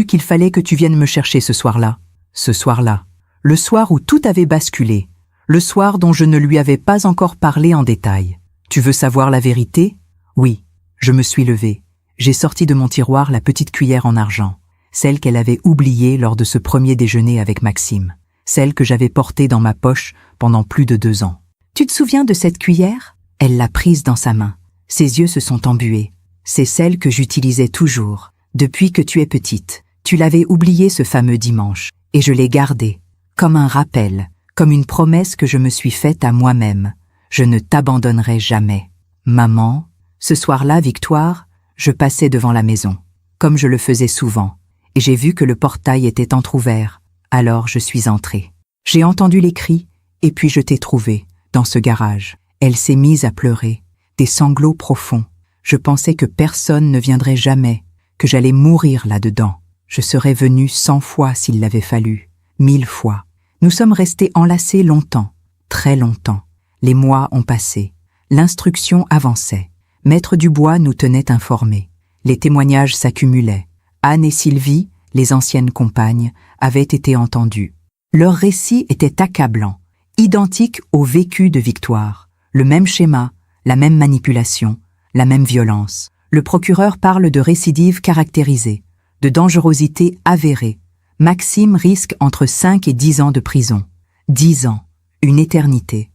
Speaker 1: qu'il fallait que tu viennes me chercher ce soir-là ?» Ce soir-là, le soir où tout avait basculé, le soir dont je ne lui avais pas encore parlé en détail. « Tu veux savoir la vérité ?» Oui, je me suis levée. J'ai sorti de mon tiroir la petite cuillère en argent, celle qu'elle avait oubliée lors de ce premier déjeuner avec Maxime, celle que j'avais portée dans ma poche pendant plus de 2 ans. « Tu te souviens de cette cuillère ?» Elle l'a prise dans sa main. Ses yeux se sont embués. C'est celle que j'utilisais toujours. Depuis que tu es petite, tu l'avais oubliée ce fameux dimanche, et je l'ai gardée, comme un rappel, comme une promesse que je me suis faite à moi-même. Je ne t'abandonnerai jamais. Maman, ce soir-là, Victoire, je passais devant la maison, comme je le faisais souvent, et j'ai vu que le portail était entrouvert. Alors je suis entrée. J'ai entendu les cris, et puis je t'ai trouvée, dans ce garage. Elle s'est mise à pleurer, des sanglots profonds. Je pensais que personne ne viendrait jamais, que j'allais mourir là-dedans. Je serais venue 100 fois s'il l'avait fallu, 1000 fois. Nous sommes restés enlacés longtemps, très longtemps. Les mois ont passé. L'instruction avançait. Maître Dubois nous tenait informés. Les témoignages s'accumulaient. Anne et Sylvie, les anciennes compagnes, avaient été entendues. Leur récit était accablant, identique au vécu de Victoire. Le même schéma, la même manipulation, la même violence. Le procureur parle de récidive caractérisée, de dangerosité avérée. Maxime risque entre 5 et 10 ans de prison. 10 ans, une éternité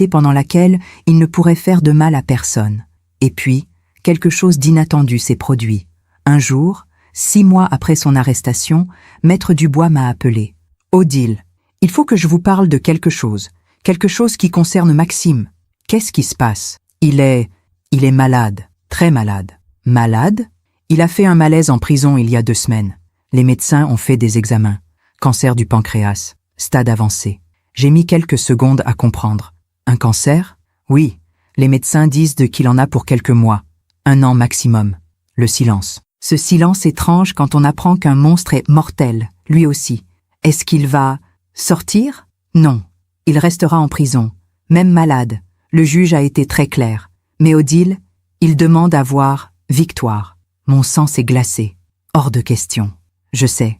Speaker 1: pendant laquelle il ne pourrait faire de mal à personne. Et puis, quelque chose d'inattendu s'est produit. Un jour, 6 mois après son arrestation, Maître Dubois m'a appelé. « Odile, il faut que je vous parle de quelque chose qui concerne Maxime. Qu'est-ce qui se passe? Il est malade, très malade. » Malade? Il a fait un malaise en prison il y a 2 semaines. Les médecins ont fait des examens. Cancer du pancréas, stade avancé. J'ai mis quelques secondes à comprendre. Un cancer? Oui. Les médecins disent qu'il en a pour quelques mois. 1 an maximum. Le silence. Ce silence étrange quand on apprend qu'un monstre est mortel, lui aussi. Est-ce qu'il va sortir? Non. Il restera en prison, même malade. Le juge a été très clair. Mais Odile, il demande à voir Victoire. Mon sang s'est glacé. Hors de question. Je sais.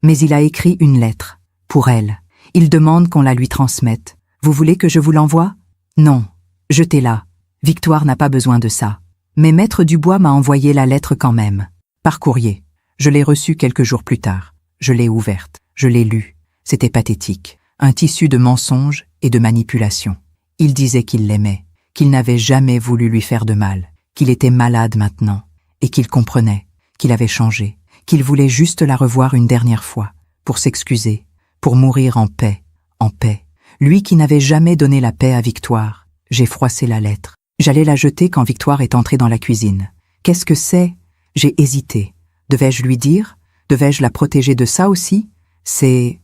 Speaker 1: Mais il a écrit une lettre. Pour elle. Il demande qu'on la lui transmette. Vous voulez que je vous l'envoie? Non. Jetez-la. Victoire n'a pas besoin de ça. Mais Maître Dubois m'a envoyé la lettre quand même. Par courrier. Je l'ai reçue quelques jours plus tard. Je l'ai ouverte. Je l'ai lue. C'était pathétique. Un tissu de mensonges et de manipulations. Il disait qu'il l'aimait, qu'il n'avait jamais voulu lui faire de mal, qu'il était malade maintenant, et qu'il comprenait, qu'il avait changé, qu'il voulait juste la revoir une dernière fois, pour s'excuser, pour mourir en paix, en paix. Lui qui n'avait jamais donné la paix à Victoire. J'ai froissé la lettre. J'allais la jeter quand Victoire est entrée dans la cuisine. Qu'est-ce que c'est? J'ai hésité. Devais-je lui dire? Devais-je la protéger de ça aussi? C'est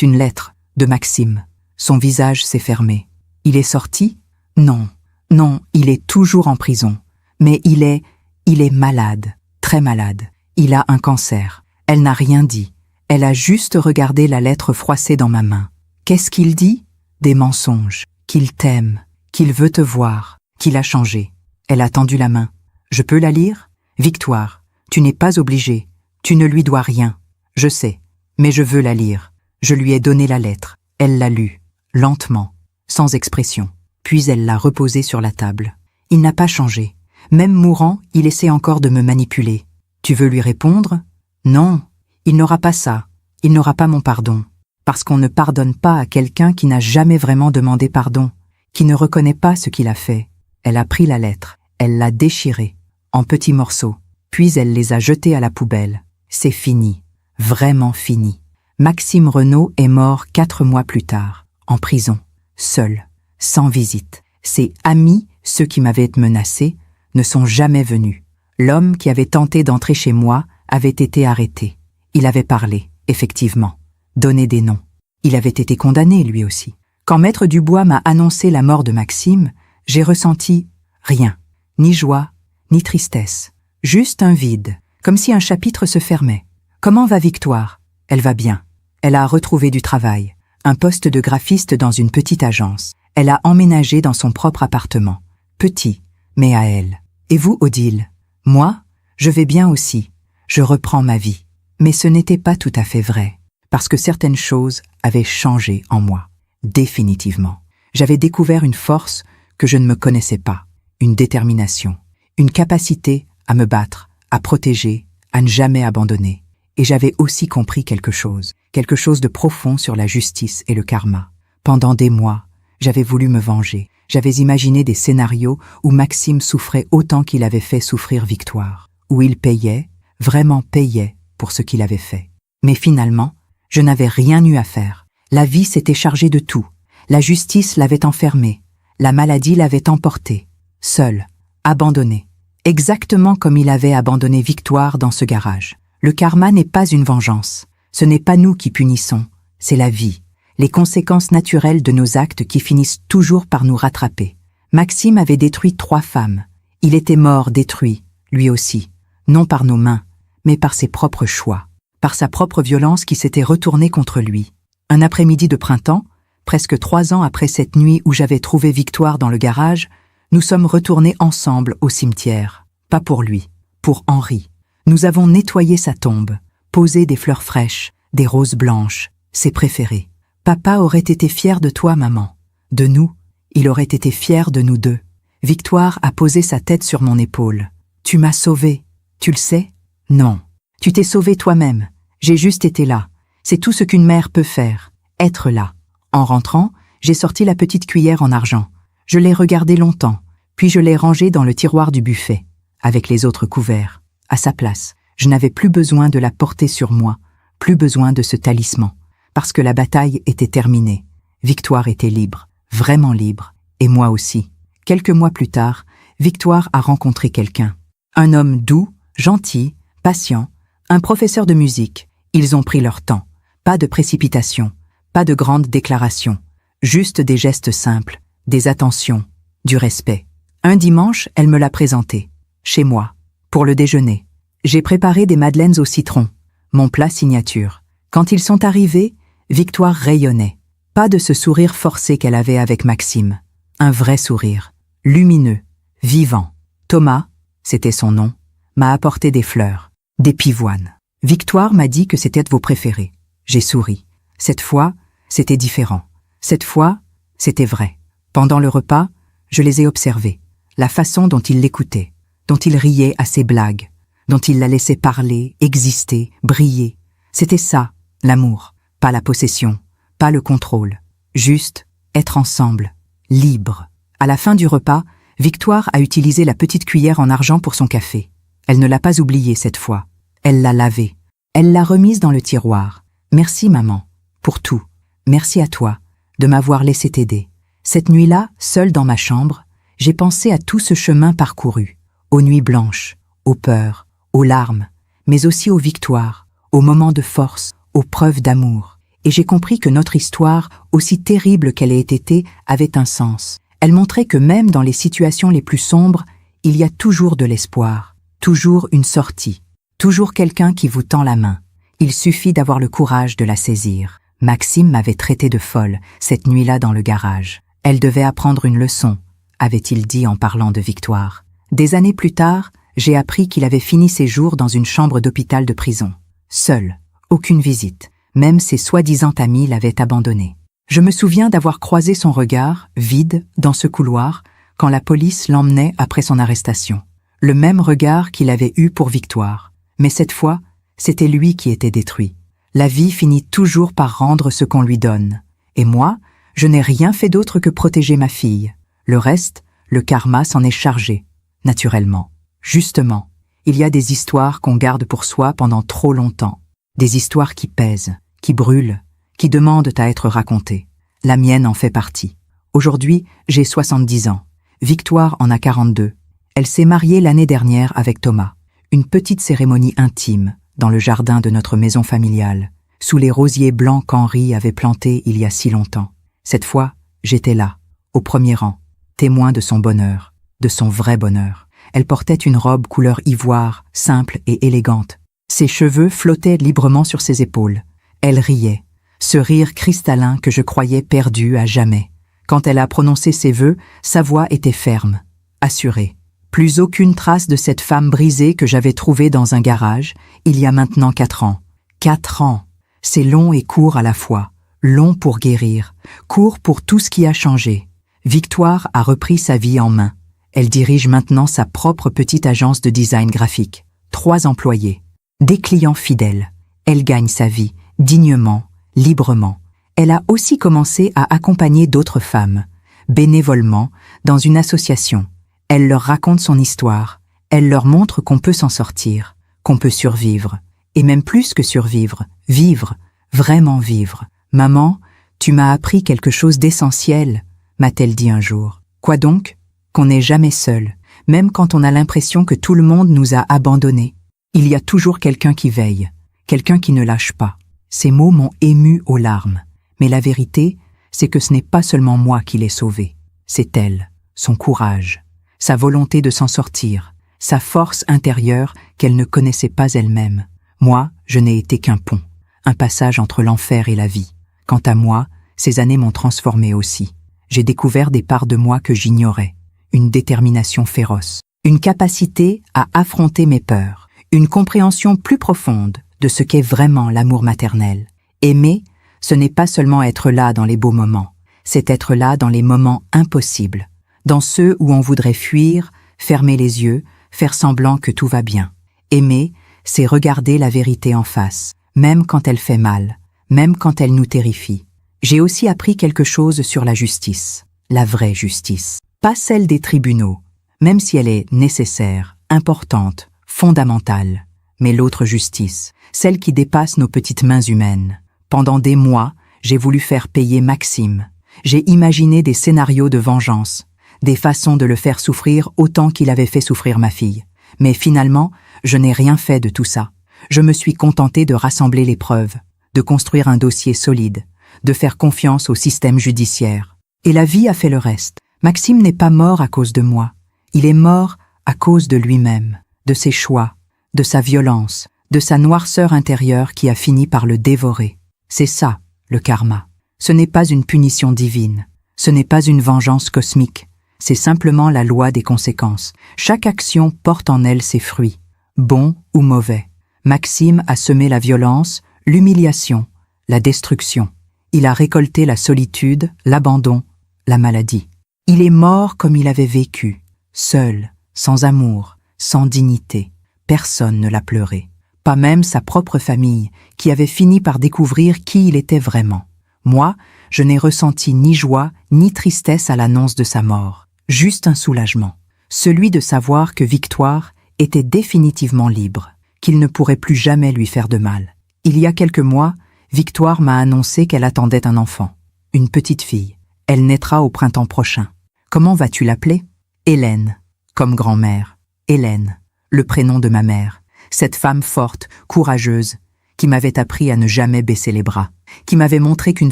Speaker 1: une lettre de Maxime. Son visage s'est fermé. Il est sorti? Non. Non, il est toujours en prison. Mais il est malade, très malade. Il a un cancer. Elle n'a rien dit. Elle a juste regardé la lettre froissée dans ma main. Qu'est-ce qu'il dit? Des mensonges. Qu'il t'aime, qu'il veut te voir, qu'il a changé. Elle a tendu la main. Je peux la lire? Victoire, tu n'es pas obligée. Tu ne lui dois rien. Je sais, mais je veux la lire. Je lui ai donné la lettre. Elle l'a lue, lentement, sans expression. Puis elle l'a reposée sur la table. Il n'a pas changé. Même mourant, il essaie encore de me manipuler. Tu veux lui répondre? Non, il n'aura pas ça. Il n'aura pas mon pardon. Parce qu'on ne pardonne pas à quelqu'un qui n'a jamais vraiment demandé pardon, qui ne reconnaît pas ce qu'il a fait. Elle a pris la lettre, elle l'a déchirée, en petits morceaux, puis elle les a jetés à la poubelle. C'est fini, vraiment fini. Maxime Renaud est mort 4 mois plus tard, en prison, seul, sans visite. Ses amis, ceux qui m'avaient menacé, ne sont jamais venus. L'homme qui avait tenté d'entrer chez moi avait été arrêté. Il avait parlé, effectivement, donné des noms. Il avait été condamné, lui aussi. Quand Maître Dubois m'a annoncé la mort de Maxime, j'ai ressenti rien, ni joie, ni tristesse, juste un vide, comme si un chapitre se fermait. Comment va Victoire? Elle va bien. Elle a retrouvé du travail, un poste de graphiste dans une petite agence. Elle a emménagé dans son propre appartement, petit, mais à elle. Et vous, Odile? Moi, je vais bien aussi. Je reprends ma vie. Mais ce n'était pas tout à fait vrai, parce que certaines choses avaient changé en moi, définitivement. J'avais découvert une force que je ne me connaissais pas, une détermination, une capacité à me battre, à protéger, à ne jamais abandonner. Et j'avais aussi compris quelque chose de profond sur la justice et le karma. Pendant des mois, j'avais voulu me venger. J'avais imaginé des scénarios où Maxime souffrait autant qu'il avait fait souffrir Victoire, où il payait, vraiment payait pour ce qu'il avait fait. Mais finalement, je n'avais rien eu à faire. La vie s'était chargée de tout. La justice l'avait enfermé. La maladie l'avait emporté. Seul, abandonné. Exactement comme il avait abandonné Victoire dans ce garage. Le karma n'est pas une vengeance. Ce n'est pas nous qui punissons. C'est la vie. Les conséquences naturelles de nos actes qui finissent toujours par nous rattraper. Maxime avait détruit 3 femmes. Il était mort, détruit, lui aussi. Non par nos mains, mais par ses propres choix. Par sa propre violence qui s'était retournée contre lui. Un après-midi de printemps, presque 3 ans après cette nuit où j'avais trouvé Victoire dans le garage, nous sommes retournés ensemble au cimetière. Pas pour lui, pour Henri. Nous avons nettoyé sa tombe, posé des fleurs fraîches, des roses blanches, ses préférées. Papa aurait été fier de toi, maman. De nous, il aurait été fier de nous deux. Victoire a posé sa tête sur mon épaule. Tu m'as sauvé, tu le sais? Non. Tu t'es sauvé toi-même. J'ai juste été là. C'est tout ce qu'une mère peut faire. Être là. En rentrant, j'ai sorti la petite cuillère en argent. Je l'ai regardée longtemps, puis je l'ai rangée dans le tiroir du buffet, avec les autres couverts. À sa place, je n'avais plus besoin de la porter sur moi, plus besoin de ce talisman. Parce que la bataille était terminée. Victoire était libre, vraiment libre, et moi aussi. Quelques mois plus tard, Victoire a rencontré quelqu'un. Un homme doux, gentil, patient, un professeur de musique. Ils ont pris leur temps. Pas de précipitation, pas de grandes déclarations. Juste des gestes simples, des attentions, du respect. Un dimanche, elle me l'a présenté. Chez moi, pour le déjeuner. J'ai préparé des madeleines au citron, mon plat signature. Quand ils sont arrivés, Victoire rayonnait. Pas de ce sourire forcé qu'elle avait avec Maxime. Un vrai sourire, lumineux, vivant. Thomas, c'était son nom, m'a apporté des fleurs, des pivoines. Victoire m'a dit que c'était vos préférés. J'ai souri. Cette fois, c'était différent. Cette fois, c'était vrai. Pendant le repas, je les ai observés. La façon dont ils l'écoutaient. dont il riait à ses blagues, dont il la laissait parler, exister, briller. C'était ça, l'amour, pas la possession, pas le contrôle, juste être ensemble, libre. À la fin du repas, Victoire a utilisé la petite cuillère en argent pour son café. Elle ne l'a pas oubliée cette fois. Elle l'a lavée. Elle l'a remise dans le tiroir. Merci maman, pour tout. Merci à toi, de m'avoir laissé t'aider. Cette nuit-là, seule dans ma chambre, j'ai pensé à tout ce chemin parcouru, aux nuits blanches, aux peurs, aux larmes, mais aussi aux victoires, aux moments de force, aux preuves d'amour. Et j'ai compris que notre histoire, aussi terrible qu'elle ait été, avait un sens. Elle montrait que même dans les situations les plus sombres, il y a toujours de l'espoir, toujours une sortie, toujours quelqu'un qui vous tend la main. Il suffit d'avoir le courage de la saisir. Maxime m'avait traité de folle cette nuit-là dans le garage. Elle devait apprendre une leçon, avait-il dit en parlant de Victoire. Des années plus tard, j'ai appris qu'il avait fini ses jours dans une chambre d'hôpital de prison. Seul, aucune visite, même ses soi-disant amis l'avaient abandonné. Je me souviens d'avoir croisé son regard, vide, dans ce couloir, quand la police l'emmenait après son arrestation. Le même regard qu'il avait eu pour Victoire. Mais cette fois, c'était lui qui était détruit. La vie finit toujours par rendre ce qu'on lui donne. Et moi, je n'ai rien fait d'autre que protéger ma fille. Le reste, le karma s'en est chargé, naturellement. Justement, il y a des histoires qu'on garde pour soi pendant trop longtemps. Des histoires qui pèsent, qui brûlent, qui demandent à être racontées. La mienne en fait partie. Aujourd'hui, j'ai 70 ans. Victoire en a 42. Elle s'est mariée l'année dernière avec Thomas. Une petite cérémonie intime, dans le jardin de notre maison familiale, sous les rosiers blancs qu'Henri avait plantés il y a si longtemps. Cette fois, j'étais là, au premier rang, témoin de son bonheur, de son vrai bonheur. Elle portait une robe couleur ivoire, simple et élégante. Ses cheveux flottaient librement sur ses épaules. Elle riait, ce rire cristallin que je croyais perdu à jamais. Quand elle a prononcé ses vœux, sa voix était ferme, assurée. Plus aucune trace de cette femme brisée que j'avais trouvée dans un garage, il y a maintenant 4 ans. 4 ans! C'est long et court à la fois. Long pour guérir, court pour tout ce qui a changé. Victoire a repris sa vie en main. Elle dirige maintenant sa propre petite agence de design graphique. 3 employés. Des clients fidèles. Elle gagne sa vie, dignement, librement. Elle a aussi commencé à accompagner d'autres femmes, bénévolement, dans une association. Elle leur raconte son histoire. Elle leur montre qu'on peut s'en sortir, qu'on peut survivre. Et même plus que survivre, vivre, vraiment vivre. « Maman, tu m'as appris quelque chose d'essentiel », m'a-t-elle dit un jour. Quoi donc? Qu'on n'est jamais seul, même quand on a l'impression que tout le monde nous a abandonnés. Il y a toujours quelqu'un qui veille, quelqu'un qui ne lâche pas. Ces mots m'ont ému aux larmes. Mais la vérité, c'est que ce n'est pas seulement moi qui l'ai sauvée. C'est elle, son courage, sa volonté de s'en sortir, sa force intérieure qu'elle ne connaissait pas elle-même. Moi, je n'ai été qu'un pont, un passage entre l'enfer et la vie. Quant à moi, ces années m'ont transformé aussi. J'ai découvert des parts de moi que j'ignorais, une détermination féroce, une capacité à affronter mes peurs, une compréhension plus profonde de ce qu'est vraiment l'amour maternel. Aimer, ce n'est pas seulement être là dans les beaux moments, c'est être là dans les moments impossibles, dans ceux où on voudrait fuir, fermer les yeux, faire semblant que tout va bien. Aimer, c'est regarder la vérité en face, même quand elle fait mal, même quand elle nous terrifie. J'ai aussi appris quelque chose sur la justice, la vraie justice, pas celle des tribunaux, même si elle est nécessaire, importante, fondamentale, mais l'autre justice, celle qui dépasse nos petites mains humaines. Pendant des mois, j'ai voulu faire payer Maxime. J'ai imaginé des scénarios de vengeance, des façons de le faire souffrir autant qu'il avait fait souffrir ma fille. Mais finalement, je n'ai rien fait de tout ça. Je me suis contentée de rassembler les preuves, de construire un dossier solide, de faire confiance au système judiciaire. Et la vie a fait le reste. Maxime n'est pas mort à cause de moi. Il est mort à cause de lui-même, de ses choix, de sa violence, de sa noirceur intérieure qui a fini par le dévorer. C'est ça, le karma. Ce n'est pas une punition divine. Ce n'est pas une vengeance cosmique. C'est simplement la loi des conséquences. Chaque action porte en elle ses fruits, bons ou mauvais. Maxime a semé la violence, l'humiliation, la destruction. Il a récolté la solitude, l'abandon, la maladie. Il est mort comme il avait vécu, seul, sans amour, sans dignité. Personne ne l'a pleuré. Pas même sa propre famille, qui avait fini par découvrir qui il était vraiment. Moi, je n'ai ressenti ni joie ni tristesse à l'annonce de sa mort. Juste un soulagement. Celui de savoir que Victoire était définitivement libre, qu'il ne pourrait plus jamais lui faire de mal. Il y a quelques mois, Victoire m'a annoncé qu'elle attendait un enfant, une petite fille. Elle naîtra au printemps prochain. Comment vas-tu l'appeler? Hélène, comme grand-mère. Hélène, le prénom de ma mère. Cette femme forte, courageuse, qui m'avait appris à ne jamais baisser les bras, qui m'avait montré qu'une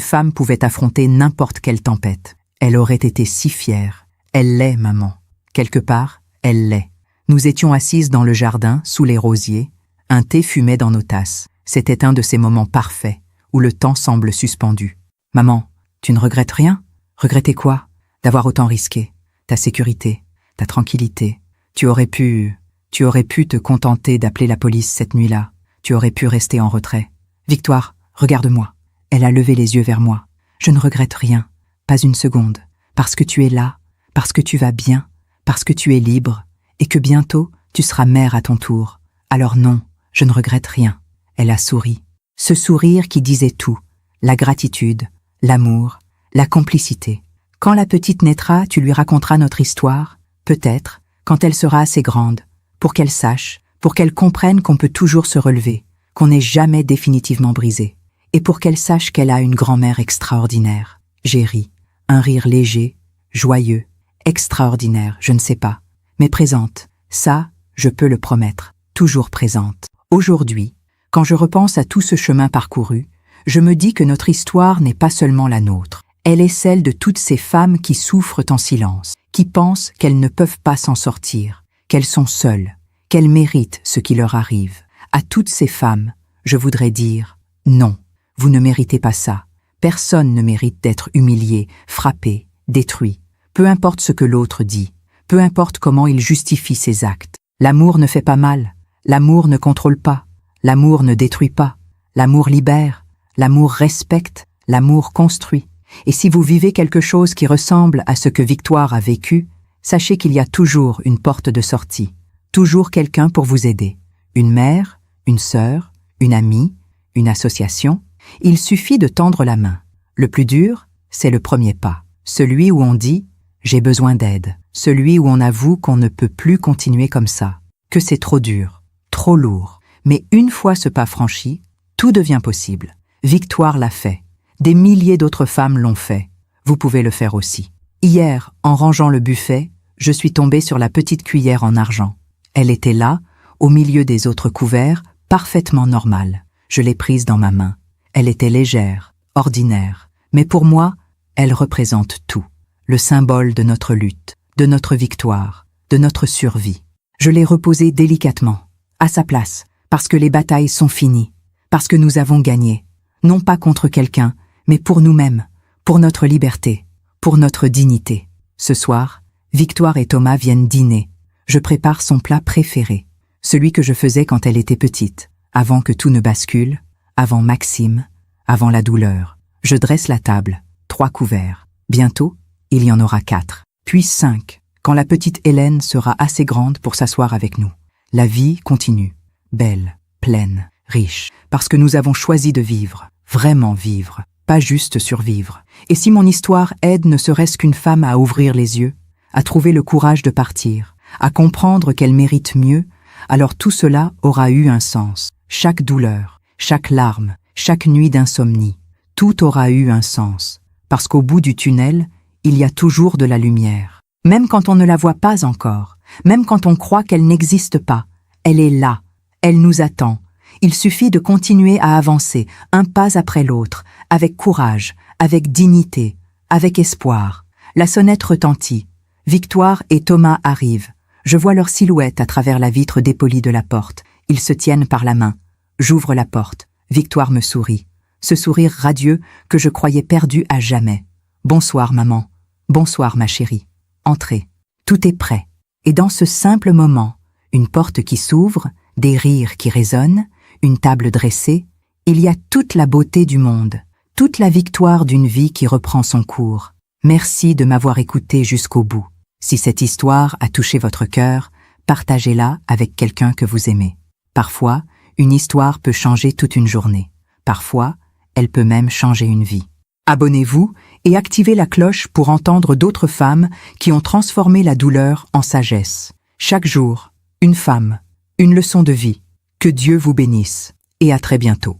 Speaker 1: femme pouvait affronter n'importe quelle tempête. Elle aurait été si fière. Elle l'est, maman. Quelque part, elle l'est. Nous étions assises dans le jardin, sous les rosiers. Un thé fumait dans nos tasses. C'était un de ces moments parfaits, où le temps semble suspendu. Maman, tu ne regrettes rien? Regretter quoi? D'avoir autant risqué. Ta sécurité, ta tranquillité. Tu aurais pu te contenter d'appeler la police cette nuit-là. Tu aurais pu rester en retrait. Victoire, regarde-moi. Elle a levé les yeux vers moi. Je ne regrette rien, pas une seconde, parce que tu es là, parce que tu vas bien, parce que tu es libre, et que bientôt tu seras mère à ton tour. Alors non, je ne regrette rien. Elle a souri. Ce sourire qui disait tout, la gratitude, l'amour, la complicité. Quand la petite naîtra, tu lui raconteras notre histoire, peut-être, quand elle sera assez grande, pour qu'elle sache, pour qu'elle comprenne qu'on peut toujours se relever, qu'on n'est jamais définitivement brisé, et pour qu'elle sache qu'elle a une grand-mère extraordinaire. J'ai ri, un rire léger, joyeux, extraordinaire, je ne sais pas, mais présente. Ça, je peux le promettre, toujours présente. Aujourd'hui, quand je repense à tout ce chemin parcouru, je me dis que notre histoire n'est pas seulement la nôtre. Elle est celle de toutes ces femmes qui souffrent en silence, qui pensent qu'elles ne peuvent pas s'en sortir, qu'elles sont seules, qu'elles méritent ce qui leur arrive. À toutes ces femmes, je voudrais dire « Non, vous ne méritez pas ça. Personne ne mérite d'être humilié, frappé, détruit. Peu importe ce que l'autre dit, peu importe comment il justifie ses actes. L'amour ne fait pas mal, l'amour ne contrôle pas, l'amour ne détruit pas, l'amour libère, l'amour respecte, l'amour construit. Et si vous vivez quelque chose qui ressemble à ce que Victoire a vécu, sachez qu'il y a toujours une porte de sortie, toujours quelqu'un pour vous aider. Une mère, une sœur, une amie, une association. Il suffit de tendre la main. Le plus dur, c'est le premier pas. Celui où on dit « j'ai besoin d'aide ». Celui où on avoue qu'on ne peut plus continuer comme ça, que c'est trop dur, trop lourd. Mais une fois ce pas franchi, tout devient possible. Victoire l'a fait. Des milliers d'autres femmes l'ont fait. Vous pouvez le faire aussi. Hier, en rangeant le buffet, je suis tombée sur la petite cuillère en argent. Elle était là, au milieu des autres couverts, parfaitement normale. Je l'ai prise dans ma main. Elle était légère, ordinaire. Mais pour moi, elle représente tout. Le symbole de notre lutte, de notre victoire, de notre survie. Je l'ai reposée délicatement, à sa place, parce que les batailles sont finies, parce que nous avons gagné. Non pas contre quelqu'un, mais pour nous-mêmes, pour notre liberté, pour notre dignité. Ce soir, Victoire et Thomas viennent dîner. Je prépare son plat préféré, celui que je faisais quand elle était petite, avant que tout ne bascule, avant Maxime, avant la douleur. Je dresse la table, 3 couverts. Bientôt, il y en aura 4, puis 5, quand la petite Hélène sera assez grande pour s'asseoir avec nous. La vie continue, belle, pleine, riche, parce que nous avons choisi de vivre, vraiment vivre, pas juste survivre. Et si mon histoire aide ne serait-ce qu'une femme à ouvrir les yeux, à trouver le courage de partir, à comprendre qu'elle mérite mieux, alors tout cela aura eu un sens. Chaque douleur, chaque larme, chaque nuit d'insomnie, tout aura eu un sens. Parce qu'au bout du tunnel, il y a toujours de la lumière. Même quand on ne la voit pas encore, même quand on croit qu'elle n'existe pas, elle est là, elle nous attend. Il suffit de continuer à avancer, un pas après l'autre, avec courage, avec dignité, avec espoir. La sonnette retentit. Victoire et Thomas arrivent. Je vois leur silhouette à travers la vitre dépolie de la porte. Ils se tiennent par la main. J'ouvre la porte. Victoire me sourit. Ce sourire radieux que je croyais perdu à jamais. Bonsoir, maman. Bonsoir, ma chérie. Entrez. Tout est prêt. Et dans ce simple moment, une porte qui s'ouvre, des rires qui résonnent, une table dressée, il y a toute la beauté du monde, toute la victoire d'une vie qui reprend son cours. Merci de m'avoir écouté jusqu'au bout. Si cette histoire a touché votre cœur, Partagez-la avec quelqu'un que vous aimez. Parfois, une histoire peut changer toute une journée. Parfois, elle peut même changer une vie. Abonnez-vous et activez la cloche pour entendre d'autres femmes qui ont transformé la douleur en sagesse. Chaque jour, une femme, une leçon de vie. Que Dieu vous bénisse et à très bientôt.